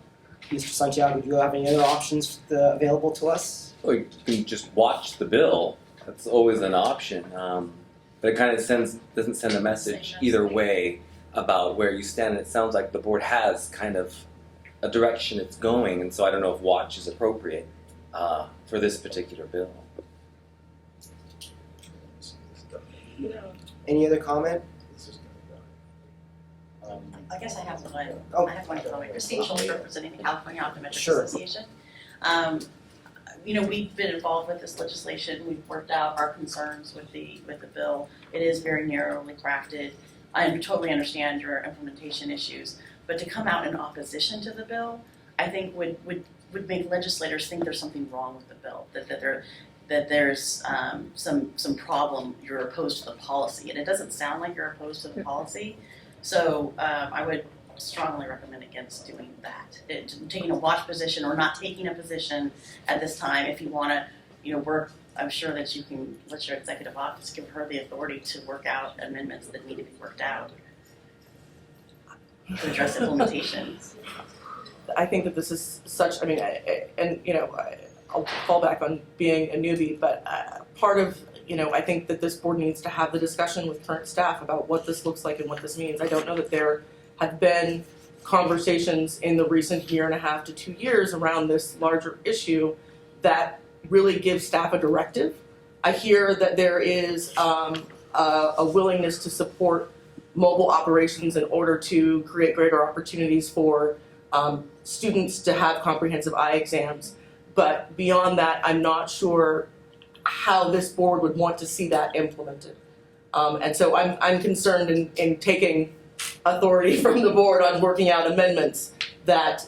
A: Santiago, do you have any other options available to us?
L: Well, you can just watch the bill That's always an option, but it kind of doesn't send a message either way about where you stand. And it sounds like the board has kind of a direction it's going, and so I don't know if watch is appropriate for this particular bill.
A: Any other comment?
M: I guess I have one,
A: Oh.
M: I have one comment, Christine Schultz representing the California Optometric
A: Sure.
M: Association. You know, we've been involved with this legislation, we've worked out our concerns with the bill. It is very narrowly crafted. I totally understand your implementation issues, but to come out in opposition to the bill, I think would make legislators think there's something wrong with the bill, that there's some problem, you're opposed to the policy, and it doesn't sound like you're opposed to the policy. So I would strongly recommend against doing that. Taking a watch position or not taking a position at this time. If you want to, work, I'm sure that you can let your executive office give her the authority to work out amendments that need to be worked out to address implementations.
C: I think that this is such, I'll fall back on being a newbie, but part of, I think that this board needs to have the discussion with current staff about what this looks like and what this means. I don't know that there have been conversations in the recent 1.5 to 2 years around this larger issue that really give staff a directive. I hear that there is a willingness to support mobile operations in order to create greater opportunities for students to have comprehensive eye exams. But beyond that, I'm not sure how this board would want to see that implemented. And so I'm concerned in taking authority from the board on working out amendments that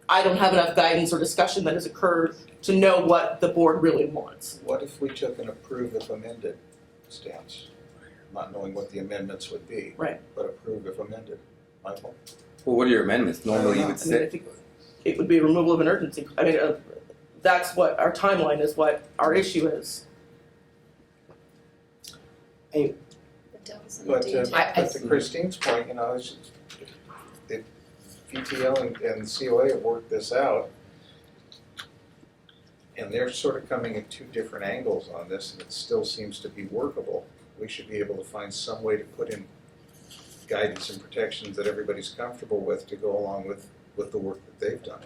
C: I don't have enough guidance or discussion that has occurred to know what the board really wants.
H: What if we took an approve if amended stance, not knowing what the amendments would be?
C: Right.
H: But approve if amended. Michael?
L: Well, what are your amendments? Normally you would
C: I
L: say.
C: think it would be removal of an urgency. That's what our timeline is, what our issue is.
B: The devil's in the
H: But
B: detail.
H: but to Christine's point, it's just, if PTL and COA have worked this out, and they're sort of coming at two different angles on this, and it still seems to be workable, we should be able to find some way to put in guidance and protections that everybody's comfortable with to go along with the work that they've done.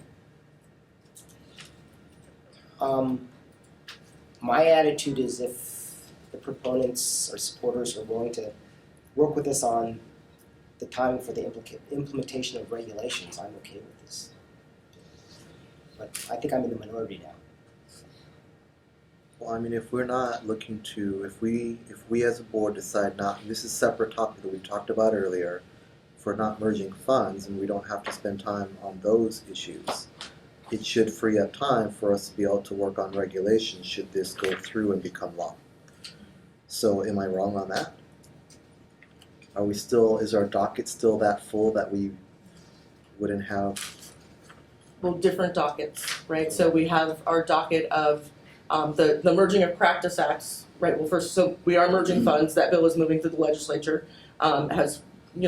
A: My attitude is if the proponents or supporters are willing to work with us on the timing for the implementation of regulations, I'm okay with this. But I think I'm in the minority now.
F: Well, if we're not looking to, if we as a board decide not, this is a separate topic that we talked about earlier, if we're not merging funds and we don't have to spend time on those issues, it should free up time for us to be able to work on regulations should this go through and become law. So am I wrong on that? Is our docket still that full that we wouldn't have?
C: Well, different dockets, right? So we have our docket of the merging of practice acts, right? Well, first, so we are merging funds. That bill is moving through the legislature, has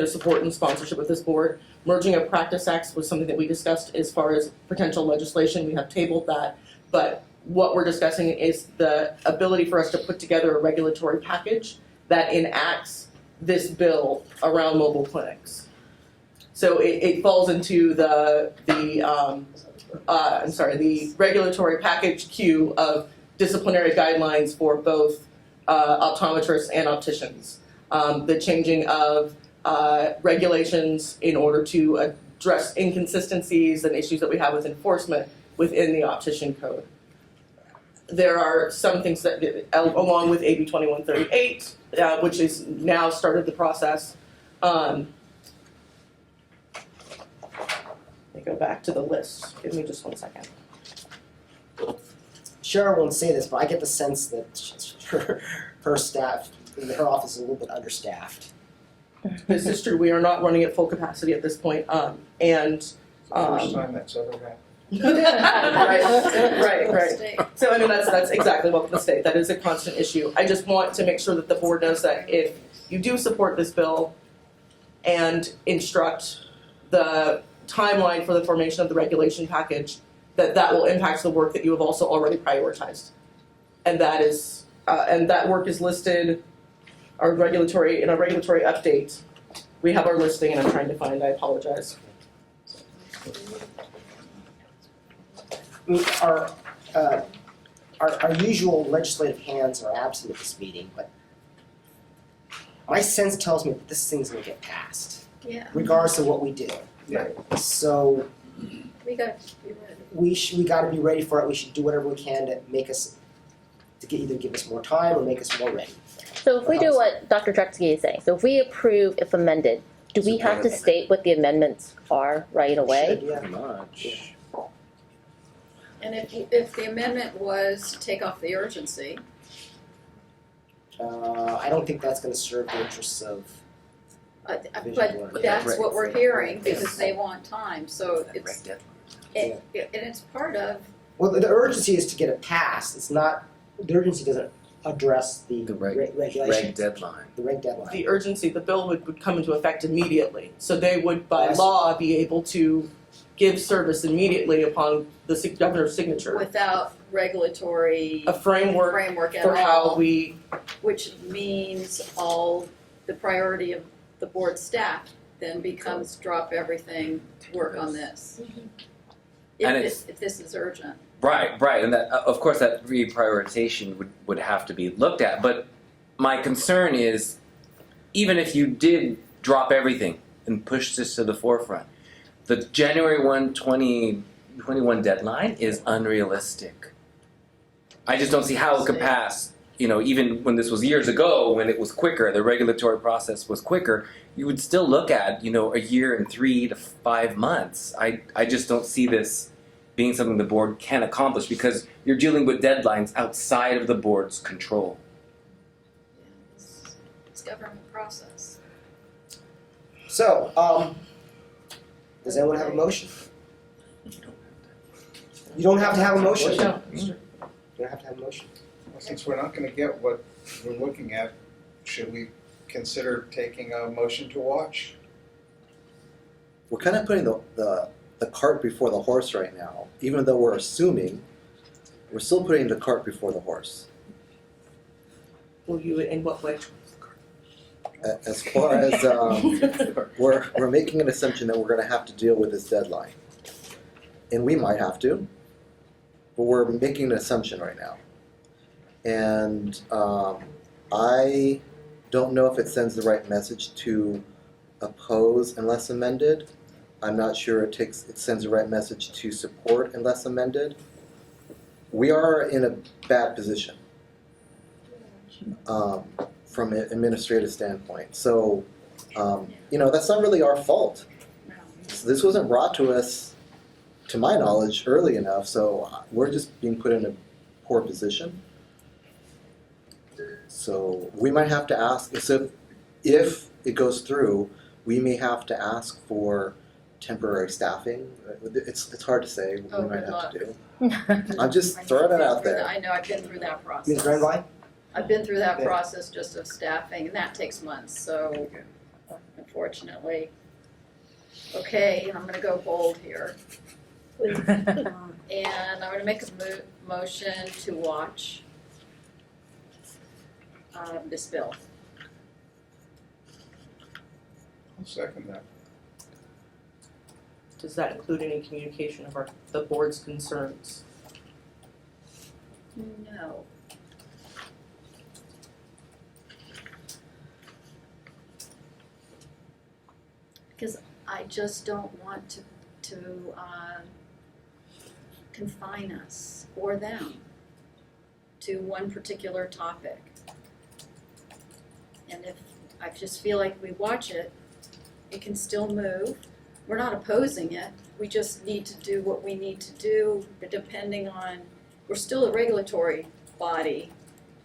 C: support and sponsorship with this board. Merging of practice acts was something that we discussed as far as potential legislation. We have tabled that, but what we're discussing is the ability for us to put together a regulatory package that enacts this bill around mobile clinics. So it falls into the regulatory package queue of disciplinary guidelines for both optometrists and opticians. The changing of regulations in order to address inconsistencies and issues that we have with enforcement within the optician code. There are some things that, along with AB 2138, which has now started the process. Let me go back to the list. Give me just 1 second.
A: Cheryl won't say this, but I get the sense that her staff, her office is a little bit understaffed.
C: This is true. We are not running at full capacity at this point, and
H: It's the first time that's ever happened.
C: right. So that's exactly what the state. That is a constant issue. I just want to make sure that the board knows that if you do support this bill and instruct the timeline for the formation of the regulation package, that will impact the work that you have also already prioritized, and that is and that work is listed, in our regulatory update. We have our listing, and I'm trying to find, I apologize.
A: I mean, our usual legislative hands are absent at this meeting, but my sense tells me that this thing's gonna get passed,
B: Yeah,
A: regardless of what we do.
H: Yeah.
A: So
B: we gotta be ready.
A: we gotta be ready for it. We should do whatever we can to make us, either give us more time or make us more ready.
D: So if we do what Dr. Tretzky is saying, so if we approve if amended, do we have to state what the amendments are right away?
A: Should, yeah.
L: Pretty much.
B: And if the amendment was to take off the urgency,
A: I don't think that's gonna serve the interests of
B: but that's what we're heaaring because they want time, so it's, and it's part of,
A: well, the urgency is to get it passed. It's not, the urgency doesn't address the
L: The reg
A: regulations,
L: deadline.
A: the reg deadline.
C: The urgency, the bill would come into effect immediately. So they would, by
A: Yes.
C: law, be able to give service immediately upon the governor's signature.
B: without regulatory
C: A framework
B: framework at
C: for how
B: all,
C: we,
B: which means all the priority of the board staff then becomes drop everything, work on this.
L: And
B: If this is urgent.
L: Right, and that of course that reprioritization would have to be looked at. But my concern is, even if you did drop everything and push this to the forefront, the January 1, 2021 deadline is unrealistic. I just don't see how it could pass. You know, even when this was years ago, when it was quicker, the regulatory process was quicker, you would still look at, you know, a year and 3 to 5 months. I just don't see this being something the board can accomplish because you're dealing with deadlines outside of the board's control.
B: It's government process.
A: So, does anyone have a motion? You don't have to have a motion. You don't have to have a motion.
H: Well, since we're not gonna get what we're looking at, should we consider taking a motion to watch?
F: We're kind of putting the cart before the horse right now. Even though we're assuming, we're still putting the cart before the horse.
C: will you, in what way?
F: As far as we're making an assumption that we're going to have to deal with this deadline, and we might have to, but we're making an assumption right now. And I don't know if it sends the right message to oppose unless amended. I'm not sure it sends the right message to support unless amended. We are in a bad position from an administrative standpoint. So, you know, that's not really our fault. So this wasn't brought to us, to my knowledge, early enough, so we're just being put in a poor position. So we might have to ask, so if it goes through, we may have to ask for temporary staffing. It's hard to say what we might have to do. I'm just throwing it out there.
B: I know, I've been through that process.
A: Ms. Grandline?
B: I've been through that
A: Yeah.
B: process just of staffing, and that takes months, so unfortunately. Okay, I'm gonna go bold here. And I'm gonna make a motion to watch this bill.
H: I'll second that.
C: Does that include any communication of the board's concerns?
B: No. Because I just don't want to confine us or them to one particular topic. And if I just feel like we watch it, it can still move. We're not opposing it. We just need to do what we need to do, depending on, we're still a regulatory body,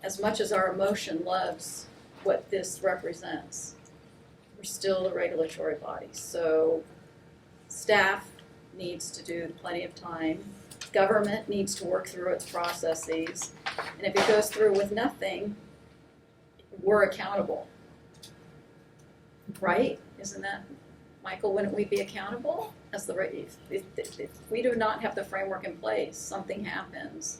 B: as much as our emotion loves what this represents. We're still a regulatory body, so staff needs to do plenty of time. Government needs to work through its processes, and if it goes through with nothing, we're accountable. Right? Isn't that, Michael, wouldn't we be accountable? As the, if we do not have the framework in place, something happens.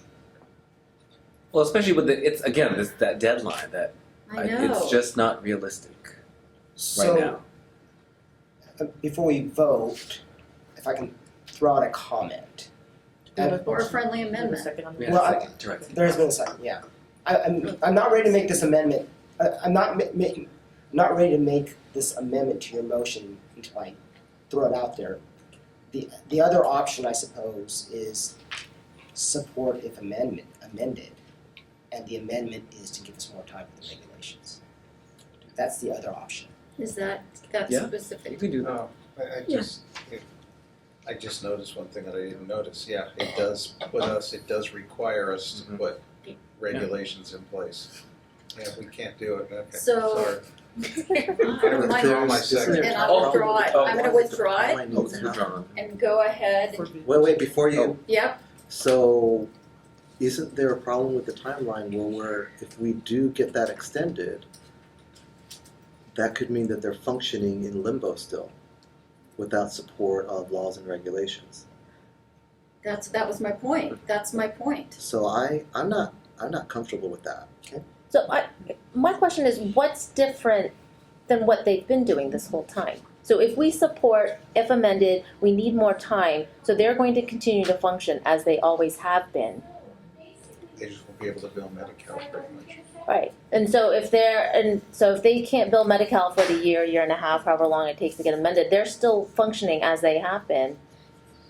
L: Well, especially with it's again, it's that deadline that
B: I know.
L: it's just not realistic
A: So,
L: right now.
A: Before we vote, if I can throw out a comment.
B: Or a friendly
C: Do you have a
B: amendment.
C: second on
L: We
C: that?
L: had a
A: Well,
L: second, directly.
A: There has been a second, yeah. I'm not ready to make this amendment, I'm not ready to make this amendment to your motion until I throw it out there. The other option, I suppose, is support if amended, and the amendment is to give us more time for the regulations. That's the other option.
B: Is that's
L: Yeah.
B: specific?
L: You can do that.
H: No, I just noticed one thing that I didn't notice, yeah, it does require us to put regulations in place. Yeah, we can't do it, okay,
B: So-
H: sorry.
B: My-
H: withdraw my
F: Isn't
H: second.
F: there-
B: And I'll withdraw it. I'm gonna withdraw it
F: Timeline
L: Oh,
F: needs
L: it's
F: to happen.
L: withdrawn.
B: and go ahead.
F: Wait, before you,
B: Yep,
F: so isn't there a problem with the timeline where if we do get that extended, that could mean that they're functioning in limbo still, without support of laws and regulations.
B: that was my point. That's my point.
F: So I'm not comfortable with that.
D: So my question is, what's different than what they've been doing this whole time? So if we support, if amended, we need more time, so they're going to continue to function as they always have been,
H: They just won't be able to bill Medi-Cal pretty much.
D: right? And so if they can't bill Medi-Cal for the year and a half, however long it takes to get amended, they're still functioning as they have been.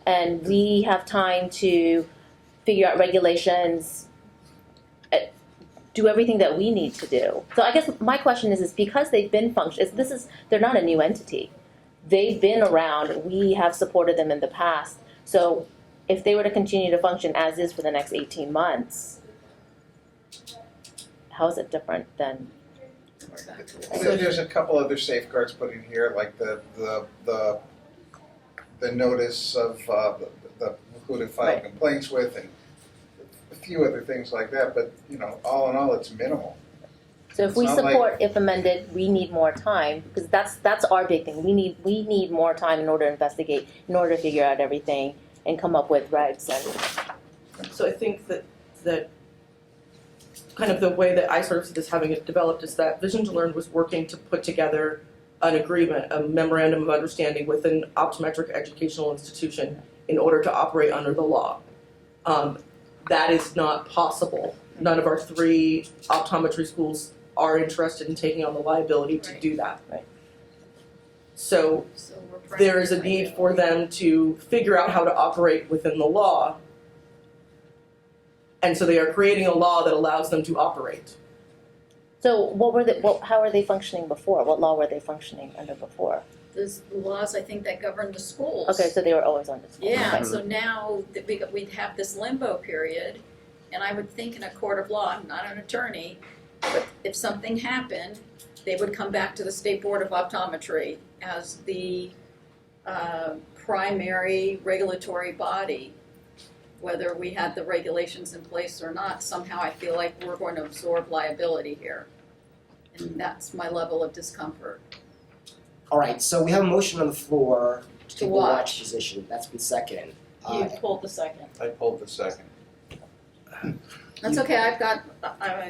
D: And we have time to figure out regulations, do everything that we need to do. So I guess my question is because they've been they're not a new entity. They've been around, we have supported them in the past. So if they were to continue to function as is for the next 18 months, how is it different than?
H: There's a couple other safeguards put in here, like the notice of who to file
D: Right.
H: complaints with, and a few other things like that. But all in all, it's minimal.
D: So if we
H: It's not like-
D: support, if amended, we need more time, because that's our big thing. We need more time in order to investigate, in order to figure out everything and come up with regs and.
C: So I think that kind of the way that I sort of see this having it developed is that Vision to Learn was working to put together an agreement, a memorandum of understanding with an optometric educational institution in order to operate under the law. That is not possible. None of our 3 optometry schools are interested in taking on the liability to do that.
D: Right.
C: So
B: So we're
C: there is a need for them to figure out how to operate within the law. And so they are creating a law that allows them to operate.
D: So how were they functioning before? What law were they functioning under before?
B: There's laws, I think, that govern the schools.
D: Okay, so they were always under school.
B: Yeah,
D: Okay.
B: so now that we'd have this limbo period, and I would think in a court of law, I'm not an attorney, but if something happened, they would come back to the State Board of Optometry as the primary regulatory body. Whether we had the regulations in place or not, somehow I feel like we're going to absorb liability here. And that's my level of discomfort.
A: All right, so we have a motion on the floor to take the watch
B: watch.
A: position. That's been seconded.
B: You pulled the second.
H: I pulled the second.
B: That's okay, I've got,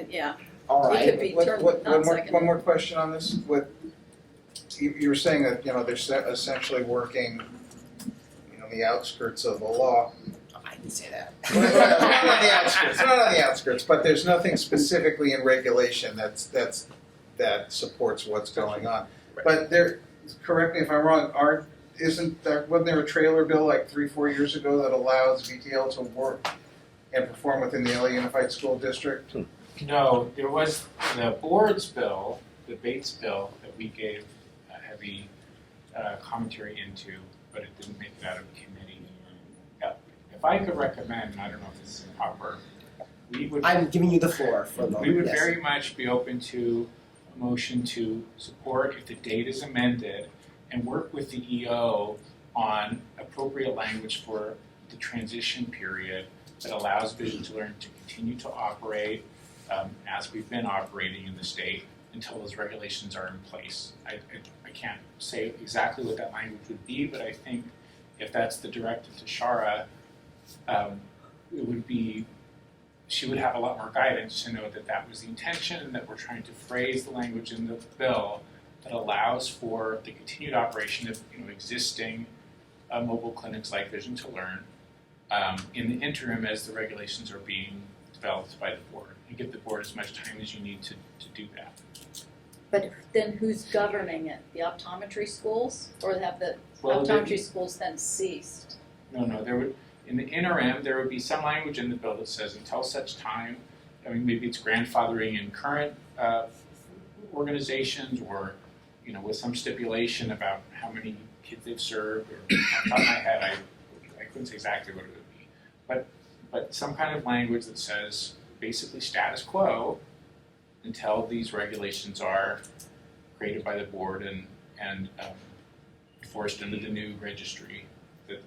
B: yeah.
A: All
B: It
A: right.
B: could be turned, not second.
H: One more question on this. You were saying that they're essentially working, the outskirts of the law.
A: I didn't say that.
H: Well, not on the outskirts, not on the outskirts, but there's nothing specifically in regulation that supports what's going on. But correct me if I'm wrong, wasn't there a trailer bill like 3-4 years ago that allows VTL to work and perform within the LA Unified School District?
J: No, there was the board's bill, the Bates bill, that we gave a heavy commentary into, but it didn't make it out of committee. If I could recommend, I don't know if this is proper, we would.
A: I'm giving you the floor for a moment.
J: We would
A: yes.
J: very much be open to a motion to support if the date is amended and work with the EO on appropriate language for the transition period that allows Vision to Learn to continue to operate as we've been operating in the state until those regulations are in place. I can't say exactly what that language would be, but I think if that's the directive to Shara, it would be she would have a lot more guidance to know that that was the intention and that we're trying to phrase the language in the bill that allows for the continued operation of existing mobile clinics like Vision to Learn in the interim as the regulations are being developed by the board, and give the board as much time as you need to do that.
B: But then who's governing it? The optometry schools, or have the
J: Well,
B: optometry schools then ceased?
J: No, there would, in the interim, there would be some language in the bill that says until such time, I mean, maybe it's grandfathering in current organizations, or, with some stipulation about how many kids they've served, or off the top of my head, I couldn't say exactly what it would be. But some kind of language that says basically status quo until these regulations are created by the board and enforced into the new registry that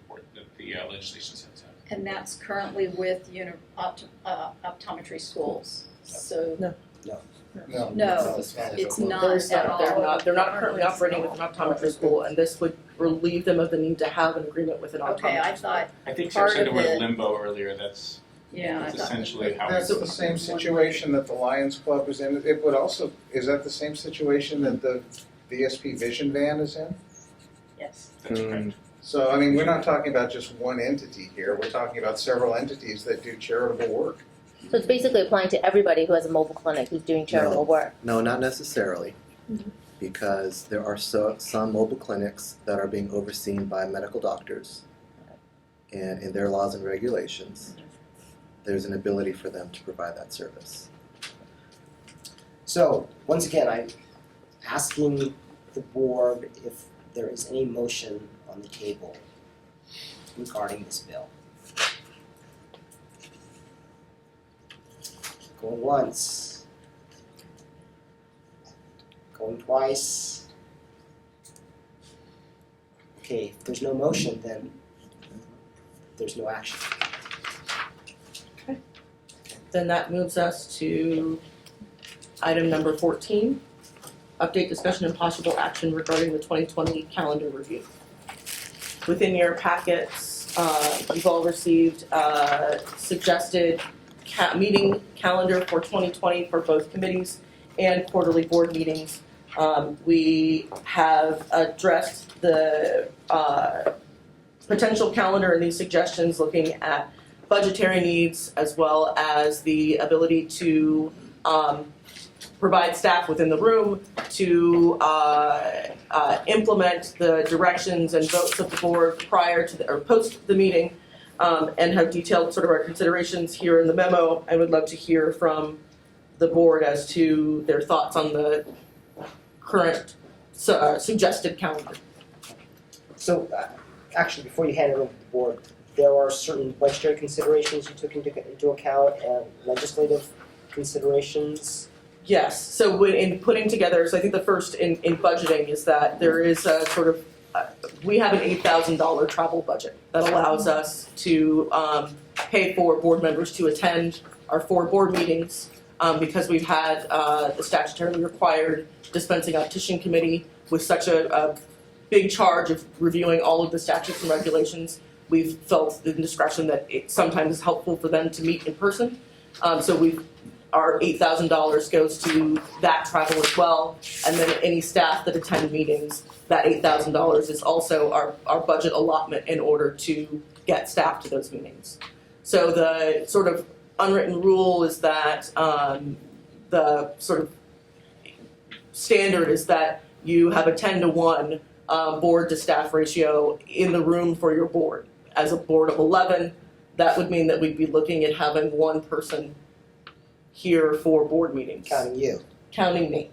J: the legislation sets up.
B: And that's currently with optometry schools, so.
H: No.
B: No,
H: it's not.
B: it's not
C: There's
B: at
C: not-
B: all.
C: they're not currently operating with an optometry school, and this would relieve them of the need to have an agreement with an optometrist.
B: Okay, I thought,
J: I think Sarah
B: Part
J: said the
B: of
J: word
B: it-
J: limbo earlier, that's
B: yeah, I thought.
J: essentially how
H: That's the same situation that the Lions Club is in. It would also, is that the same situation that the VSP Vision Van is in?
M: Yes.
J: that's correct.
H: So, I mean, we're not talking about just one entity here. We're talking about several entities that do charitable work.
D: So it's basically applying to everybody who has a mobile clinic who's doing charitable work.
F: No, not necessarily, because there are some mobile clinics that are being overseen by medical doctors, and in their laws and regulations, there's an ability for them to provide that service.
A: So, once again, I'm asking the board if there is any motion on the table regarding this bill. Going once. Going twice. Okay, if there's no motion, then there's no action.
C: Then that moves us to item number 14, update, discussion, and possible action regarding the 2020 calendar review. Within your packets, you've all received suggested meeting calendar for 2020 for both committees and quarterly board meetings. We have addressed the potential calendar and these suggestions looking at budgetary needs as well as the ability to provide staff within the room to implement the directions and votes of the board prior to or post the meeting, and have detailed sort of our considerations here in the memo. I would love to hear from the board as to their thoughts on the current suggested calendar.
A: So, actually, before you hand it over to the board, there are certain budgetary considerations you took into account and legislative considerations.
C: Yes, so when in putting together, so I think the first in budgeting is that there is a sort of, we have an $8,000 travel budget that allows us to pay for board members to attend our 4 board meetings because we've had the statutorily required dispensing optician committee with such a big charge of reviewing all of the statutes and regulations. We've felt the discretion that it sometimes is helpful for them to meet in person. So our $8,000 goes to that travel as well, and then any staff that attend meetings, that $8,000 is also our budget allotment in order to get staff to those meetings. So the sort of unwritten rule is that the sort of standard is that you have a 10-to-1 board to staff ratio in the room for your board. As a board of 11, that would mean that we'd be looking at having one person here for board meetings.
A: Counting you.
C: Counting me.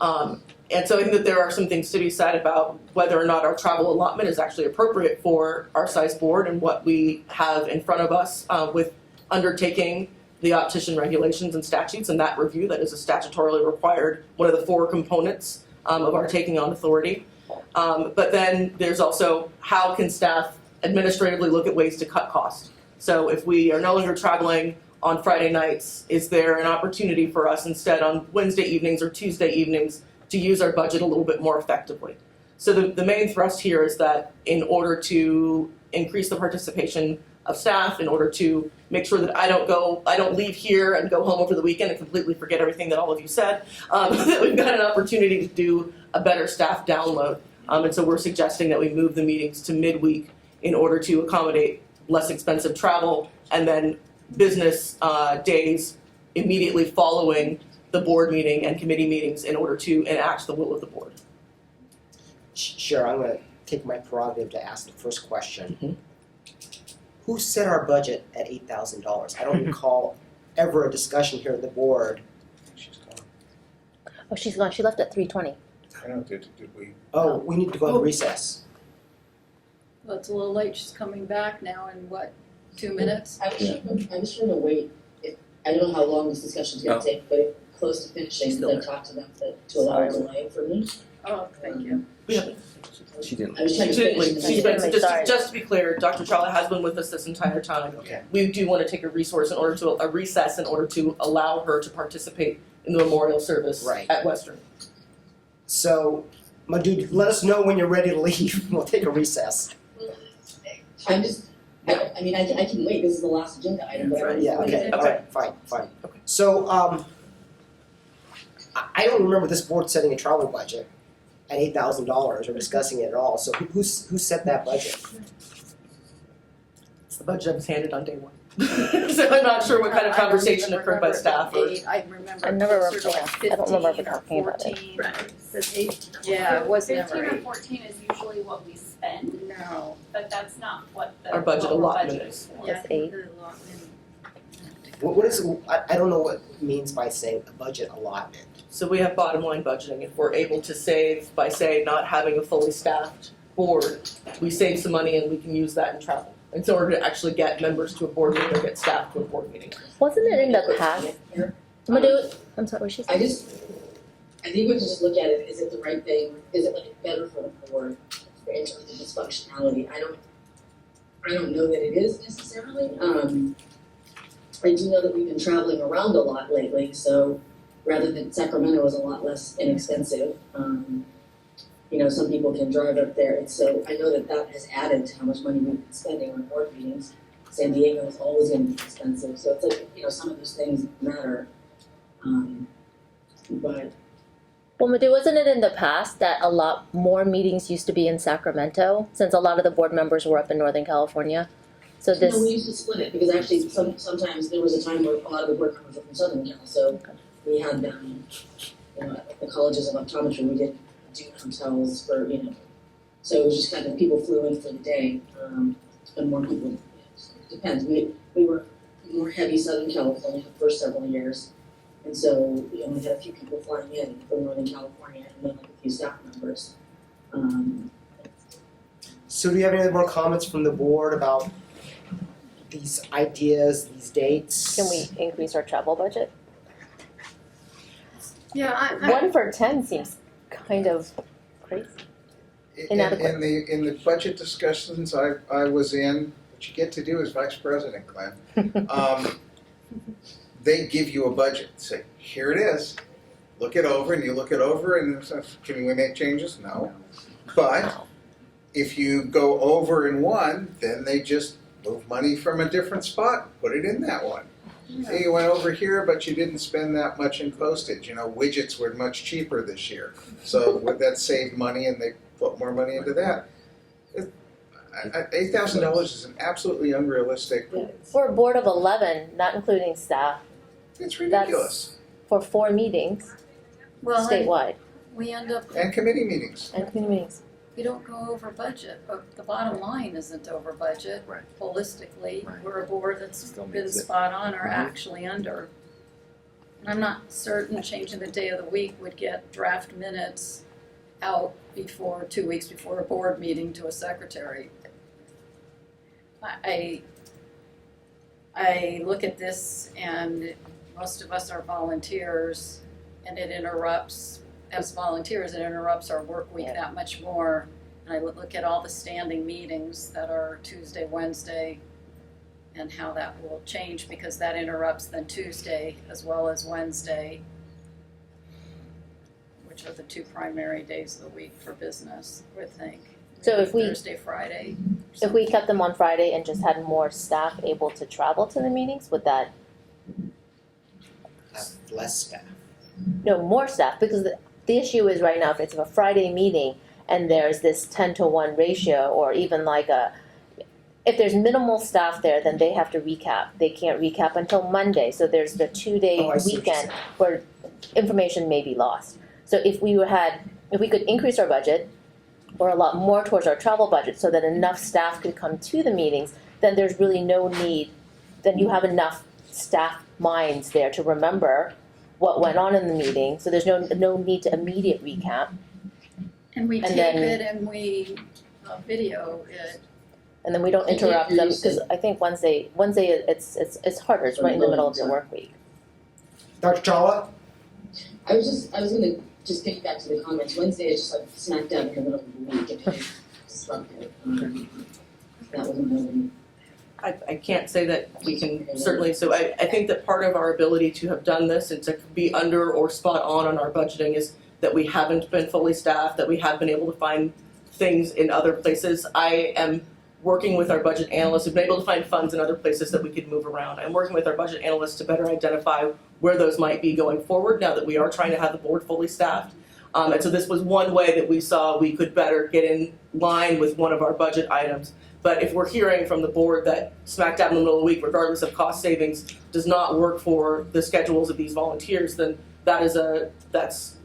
C: And so I think that there are some things to be said about whether or not our travel allotment is actually appropriate for our size board and what we have in front of us with undertaking the optician regulations and statutes and that review that is a statutorily required, one of the 4 components of our taking on authority. But then there's also how can staff administratively look at ways to cut costs. So if we are no longer traveling on Friday nights, is there an opportunity for us instead on Wednesday evenings or Tuesday evenings to use our budget a little bit more effectively? So the main thrust here is that in order to increase the participation of staff in order to make sure that I don't leave here and go home over the weekend and completely forget everything that all of you said. That we've got an opportunity to do a better staff download. And so we're suggesting that we move the meetings to midweek in order to accommodate less expensive travel and then business days immediately following the board meeting and committee meetings in order to enact the will of the board.
A: Sure, I'm gonna take my prerogative to ask the first question. Who set our budget at $8,000? I don't recall ever a discussion here at the board.
H: She's gone.
D: Oh, she's gone. She left at 3:20.
H: I know, did we?
A: Oh, we need to go into recess.
B: Well, it's a little late, she's coming back now in what, 2 minutes?
E: I was trying to wait, I don't know how long this discussion's gonna take, but if close to finishing, then talk to them to allow a delay for me.
B: Oh, thank you.
L: She didn't.
E: I was trying to
C: She didn't
E: finish.
C: leave.
E: the
C: She's
E: meeting.
C: been, just to be clear, Dr. Charlotte has been with us this entire time.
A: Okay.
C: We do want to take a recess in order to allow her to participate in the memorial service
A: Right.
C: at Western.
A: So, my dude, let us know when you're ready to leave. We'll take a recess.
E: I'm just, I mean, I can wait, this is the last agenda item, but I don't.
A: Yeah, okay,
C: Okay.
A: alright, fine.
C: Okay.
A: So, I don't remember this board setting a travel budget at $8,000 or discussing it at all. So who set that budget?
C: It's the budget that was handed on day one. So I'm not sure what kind of conversation occurred by staff or.
B: I remember
D: I never
B: closer to like
D: remember- I don't remember
B: 15 or
D: talking about it.
B: 14.
K: Right, says 8.
B: Yeah, it was never
G: 15 or
B: 8.
G: 14 is usually what we spend,
B: No.
G: but that's not what the
C: Our budget
G: what we're
C: allotment
G: budgeting
C: is.
G: for.
B: Yeah,
D: That's 8.
B: the allotment.
A: What is, I don't know what it means by saying a budget allotment.
C: So we have bottom line budgeting. If we're able to save by, say, not having a fully staffed board, we save some money and we can use that in travel. In order to actually get members to a board meeting or get staff to a board meeting.
D: Wasn't it in the past?
E: Here.
D: I'm gonna do it. I'm sorry, what she said?
E: I think we can just look at it, is it the right thing, is it like better for the board in terms of its functionality? I don't know that it is necessarily, I do know that we've been traveling around a lot lately, so rather than Sacramento is a lot less inexpensive. You know, some people can drive up there, and so I know that has added to how much money we've been spending on board meetings. San Diego is always gonna be expensive, so it's like, you know, some of those things matter. But
D: Well, Madhu, wasn't it in the past that a lot more meetings used to be in Sacramento, since a lot of the board members were up in Northern California? So
E: no,
D: this,
E: we used to split it, because actually sometimes there was a time where a lot of the board members were from Southern Cal, so we had you know, at the colleges of optometry, we did do hotels for, you know, so it was just kind of people flew in for the day, and more people, it depends. We were more heavy Southern California the first several years, and so we only had a few people flying in from Northern California, and then like a few staff members.
A: So do you have any more comments from the board about these ideas, these dates?
D: can we increase our travel budget?
B: Yeah,
D: 1 for 10 seems kind of crazy. Inadequate.
H: In the budget discussions I was in, what you get to do as vice president, Glenn, they give you a budget, say, here it is, look it over, and you look it over, and it's, can we make changes? No. But if you go over in one, then they just move money from a different spot, put it in that one. Hey, you went over here, but you didn't spend that much in postage. You know, widgets were much cheaper this year. So would that save money, and they put more money into that? $8,000 is an absolutely unrealistic.
D: For a board of 11, not including staff,
H: It's ridiculous.
D: for 4 meetings
B: well,
D: statewide
B: we end up,
H: And committee meetings.
D: and community meetings.
B: we don't go over budget, but the bottom line isn't over budget.
L: Right.
B: Holistically,
L: Right.
B: we're a board that's
L: Still
B: been
L: makes it.
B: spot on or
L: Mhm.
B: actually under. And I'm not certain changing the day of the week would get draft minutes out before, 2 weeks before a board meeting to a secretary. I look at this and most of us are volunteers and it interrupts, as volunteers, it interrupts our work week that much more. And I look at all the standing meetings that are Tuesday, Wednesday, and how that will change because that interrupts then Tuesday as well as Wednesday, which are the 2 primary days of the week for business, I would think.
D: So if we,
B: Thursday, Friday.
D: if we kept them on Friday and just had more staff able to travel to the meetings, would that,
A: Have less staff.
D: no, more staff? Because the issue is right now, if it's a Friday meeting and there's this 10-to-1 ratio, or even like if there's minimal staff there, then they have to recap. They can't recap until Monday, so there's the 2-day
A: Oh, I see what you're
D: weekend where information may be lost. So if we could increase our budget, or a lot more towards our travel budget, so that enough staff could come to the meetings, then there's really no need, then you have enough staff minds there to remember what went on in the meeting, so there's no need to immediate recap.
B: And we
D: And
B: tape
D: then-
B: it and we video it.
D: And then we don't
E: You can't
D: interrupt them,
E: produce
D: because I think Wednesday it's harder, it's right in the middle of your work week.
A: Dr. Chawla?
E: I was gonna just get back to the comments. Wednesday is just like smack dab in the middle of the week. It kind of disrupted. That wasn't really.
C: I can't say that we can certainly, so I think that part of our ability to have done this and to be under or spot on our budgeting is that we haven't been fully staffed, that we have been able to find things in other places. I am working with our budget analysts, we've been able to find funds in other places that we could move around. I'm working with our budget analysts to better identify where those might be going forward now that we are trying to have the board fully staffed. And so this was one way that we saw we could better get in line with one of our budget items. But if we're hearing from the board that smack dab in the middle of the week, regardless of cost savings, does not work for the schedules of these volunteers, then that's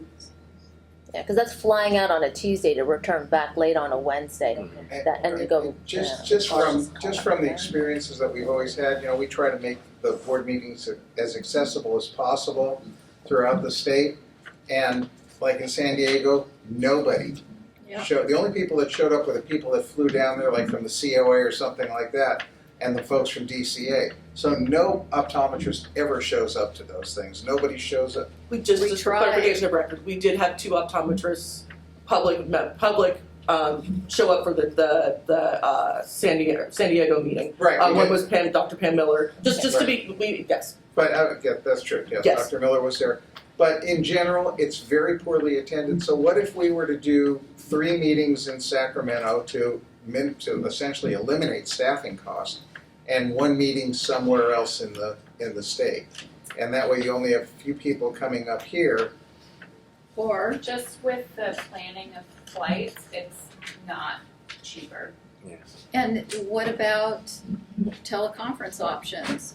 D: Yeah, because that's flying out on a Tuesday to return back late on a Wednesday, and to go.
H: Just from the experiences that we've always had, we try to make the board meetings as accessible as possible throughout the state. And like in San Diego, nobody
B: Yeah.
H: showed. The only people that showed up were the people that flew down there, like from the COA or something like that, and the folks from DCA. So no optometrist ever shows up to those things. Nobody shows up.
B: We
C: just for
B: tried.
C: clarification of record, we did have 2 optometrists, public show up for the San Diego meeting.
H: Right. we
C: One
H: did.
C: was Dr. Pam Miller, just to be, yes.
H: But yeah, that's true. Yes,
C: Yes.
H: Dr. Miller was there. But in general, it's very poorly attended. So what if we were to do 3 meetings in Sacramento to essentially eliminate staffing costs, and 1 meeting somewhere else in the state, and that way you only have a few people coming up here.
B: Or
G: Just with the planning of flights, it's not cheaper.
B: And what about teleconference options?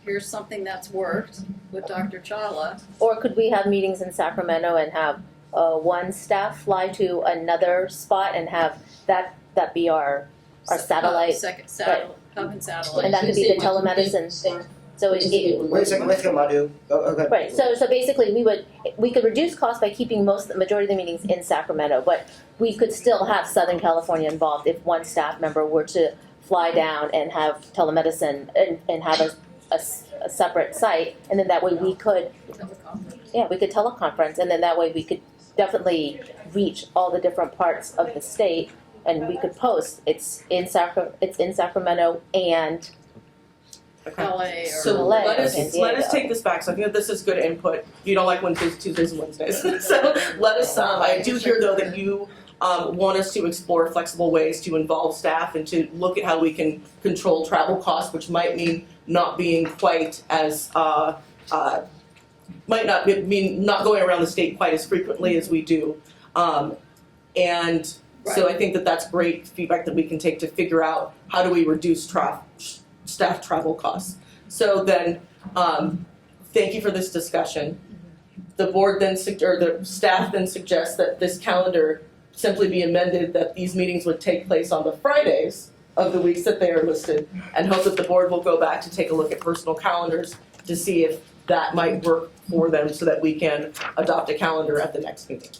B: Here's something that's worked with Dr. Chawla.
D: Or could we have meetings in Sacramento and have one staff fly to another spot and have that be our satellite?
B: Second satellite, hub and satellite.
D: And that could be the telemedicine. So
A: Wait a second, let's go, Madhu. Okay.
D: Right, so basically we could reduce costs by keeping the majority of the meetings in Sacramento, but we could still have Southern California involved if one staff member were to fly down and have telemedicine and have a separate site, and then that way we could, we could teleconference, and then that way we could definitely reach all the different parts of the state, and we could post, it's in Sacramento and
B: LA or.
C: So
D: LA
C: let
D: or
C: us
D: San Diego.
C: take this back. So I think that this is good input. You don't like Wednesdays, Tuesdays, and Wednesdays. So let us. I do hear though that you want us to explore flexible ways to involve staff and to look at how we can control travel costs, which might mean not being quite as might not mean not going around the state quite as frequently as we do. And so I think that that's great feedback that we can take to figure out how do we reduce staff travel costs. So then, thank you for this discussion. The board then, or the staff then suggests that this calendar simply be amended, that these meetings would take place on the Fridays of the weeks that they are listed, and hope that the board will go back to take a look at personal calendars to see if that might work for them so that we can adopt a calendar at the next meeting.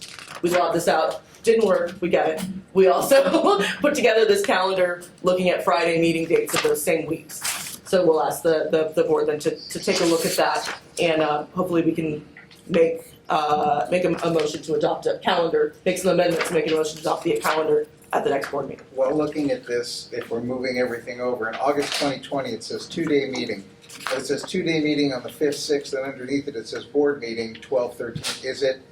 C: We lobbed this out, didn't work, we get it. We also put together this calendar looking at Friday meeting dates of those same weeks. So we'll ask the board then to take a look at that, and hopefully we can make a motion to adopt a calendar, make some amendments to make a motion to adopt the calendar at the next board meeting.
H: Well, looking at this, if we're moving everything over, in August 2020, it says 2-day meeting. But it says 2-day meeting on the 5th, 6th, and underneath it, it says board meeting 12, 13. Is it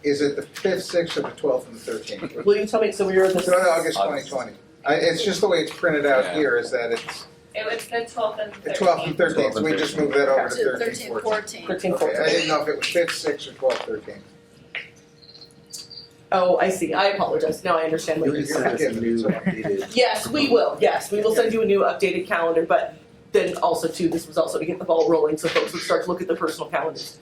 H: Is it the 5th, 6th, or the 12th, and the 13th?
C: Will you tell me, so we were the.
H: It's August 2020. It's just the way it's printed out
L: Yeah.
H: here, is that it's
G: It was the 12th and 13th.
H: the 12th and 13th, so we just moved that over to
B: To
H: 13th, 14th.
B: 14.
C: 13,
H: Okay,
C: 14.
H: I didn't know if it was 5th, 6th, or 12th, 13th.
C: Oh, I see, I apologize, now I understand what
F: You'll
C: you're
F: just
C: saying.
F: send us a new updated.
C: Yes, we will, send you a new updated calendar, but then also too, this was also to get the ball rolling, so folks would start to look at their personal calendars.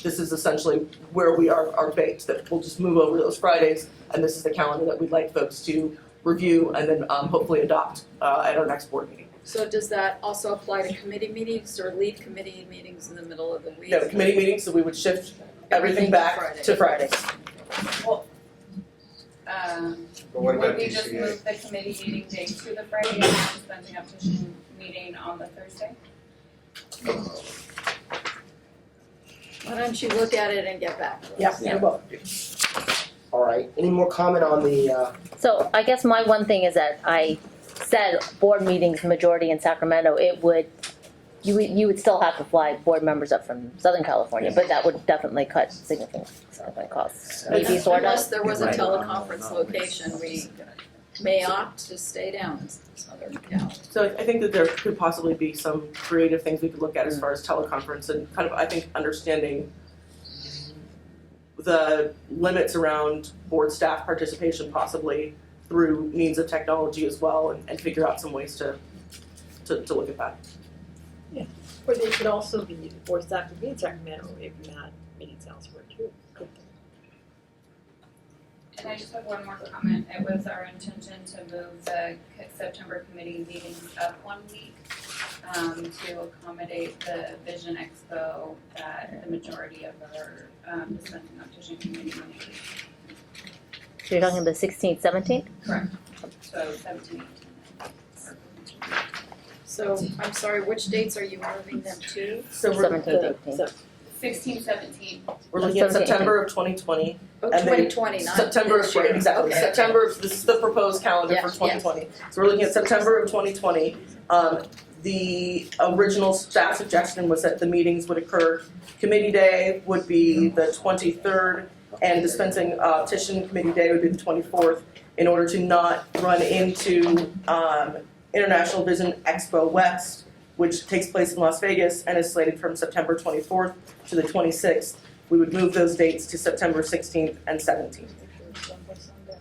C: This is essentially where we are baked, that we'll just move over those Fridays, and this is the calendar that we'd like folks to review and then hopefully adopt at our next board meeting.
B: So does that also apply to committee meetings or leave committee meetings in the middle of the week?
C: No, committee meetings, so we would shift everything back to Friday.
H: But what
G: Would
H: about
G: we just
H: DCA?
G: move the committee meeting date to the Friday and the dispensing optician meeting on the Thursday?
B: Why don't you look at it and get back to us?
C: Yeah, we will.
A: All right, any more comment on the,
D: So I guess my one thing is that I said board meetings majority in Sacramento, you would still have to fly board members up from Southern California, but that would definitely cut significant costs. Maybe sort of.
B: Unless there was a teleconference location, we may opt to stay down in Southern Cal.
C: So I think that there could possibly be some creative things we could look at as far as teleconference and kind of, I think, understanding the limits around board staff participation possibly through means of technology as well and figure out some ways to look at that.
K: Or they could also be, or staff could be in Sacramento if you had meetings elsewhere too.
G: And I just have one more comment. It was our intention to move the September committee meetings up 1 week to accommodate the Vision Expo that the majority of our dispensing optician committee members.
D: So you're talking the 16th, 17th?
G: Correct. So 17, 18.
B: So, I'm sorry, which dates are you moving them to?
C: So we're
D: 17th, 18th.
G: 16, 17.
C: We're looking at
D: 17th.
C: September of 2020.
B: Oh,
C: And then
B: 2020, not
C: September,
B: this
C: right,
B: year.
C: exactly,
B: Okay.
C: September, this is the proposed calendar
B: Yeah,
C: for 2020. So we're looking at September of 2020. The original staff suggestion was that the meetings would occur, committee day would be the 23rd, and dispensing optician committee day would be the 24th, in order to not run into International Vision Expo West, which takes place in Las Vegas and is slated from September 24th to the 26th. We would move those dates to September 16th and 17th.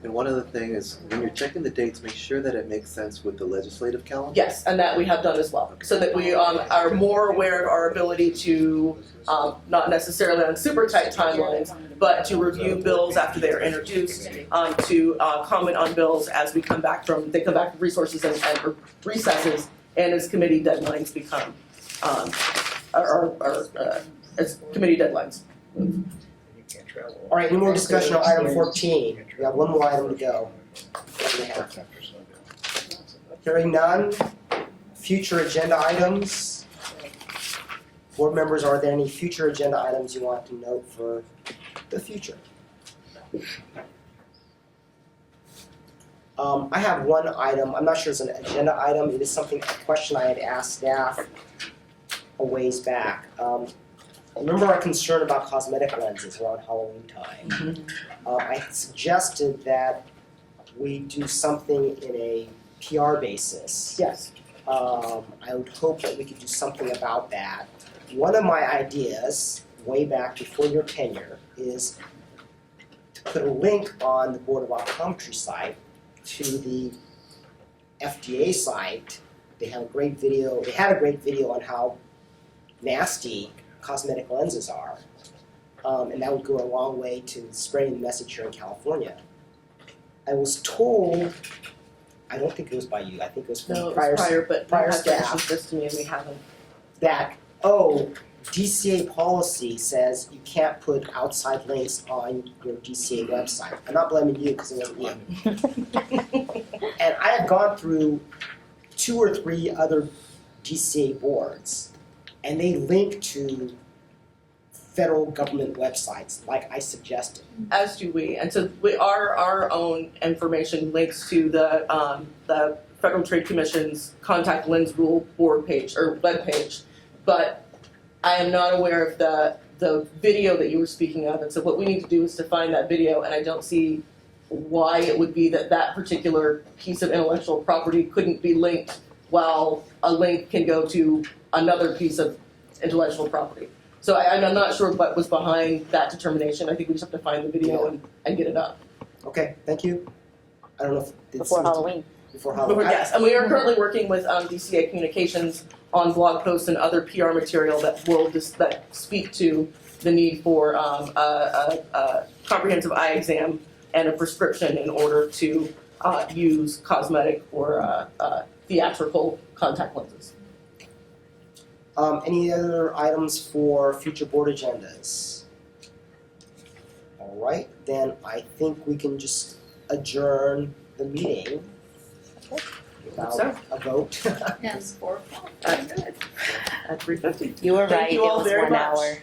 F: And one other thing is, when you're checking the dates, make sure that it makes sense with the legislative calendar.
C: Yes, and that we have done as well, so that we are more aware of our ability to, not necessarily on super tight timelines, but to review bills after they are introduced, to comment on bills as they come back from resources and recesses, and as committee deadlines become, as committee deadlines.
H: You can't travel.
A: all right, any more discussion on item 14? We have one more item to go. Hearing none, future agenda items. Board members, are there any future agenda items you want to note for the future? I have one item, I'm not sure it's an agenda item, it is something, a question I had asked staff a ways back. Remember our concern about cosmetic lenses around Halloween time? I suggested that we do something in a PR basis.
C: Yes.
A: I would hope that we could do something about that. One of my ideas, way back before your tenure, is to put a link on the Board of Optometry site to the FDA site. They had a great video on how nasty cosmetic lenses are. And that would go a long way to spreading the message here in California. I was told, I don't think it was by you, I think it was from
C: No, it
A: prior
C: was prior, but
A: prior
C: you have
A: staff.
C: mentioned this to me and we haven't.
A: That, DCA policy says you can't put outside links on your DCA website. I'm not blaming you because it wasn't you. And I have gone through 2 or 3 other DCA boards, and they link to federal government websites like I suggested.
C: As do we, and so our own information links to the Federal Trade Commission's Contact Lens Rule board page or web page, but I am not aware of the the video that you were speaking of, and so what we need to do is to find that video, and I don't see why it would be that that particular piece of intellectual property couldn't be linked while a link can go to another piece of intellectual property. So I'm not sure what was behind that determination. I think we just have to find the video and get it up.
A: Okay, thank you. I don't know if it's
D: Before Halloween.
A: Before Halloween.
C: Yes, and we are currently working with DCA Communications on blog posts and other PR material that will that speak to the need for a comprehensive eye exam and a prescription in order to use cosmetic or theatrical contact lenses.
A: Any other items for future board agendas? All right, then I think we can just adjourn the meeting without a vote.
B: And 4 o'clock.
C: At 3:50.
D: You were
C: Thank
D: right,
C: you
D: it
C: all
D: was
C: very
D: 1
C: much.
D: hour.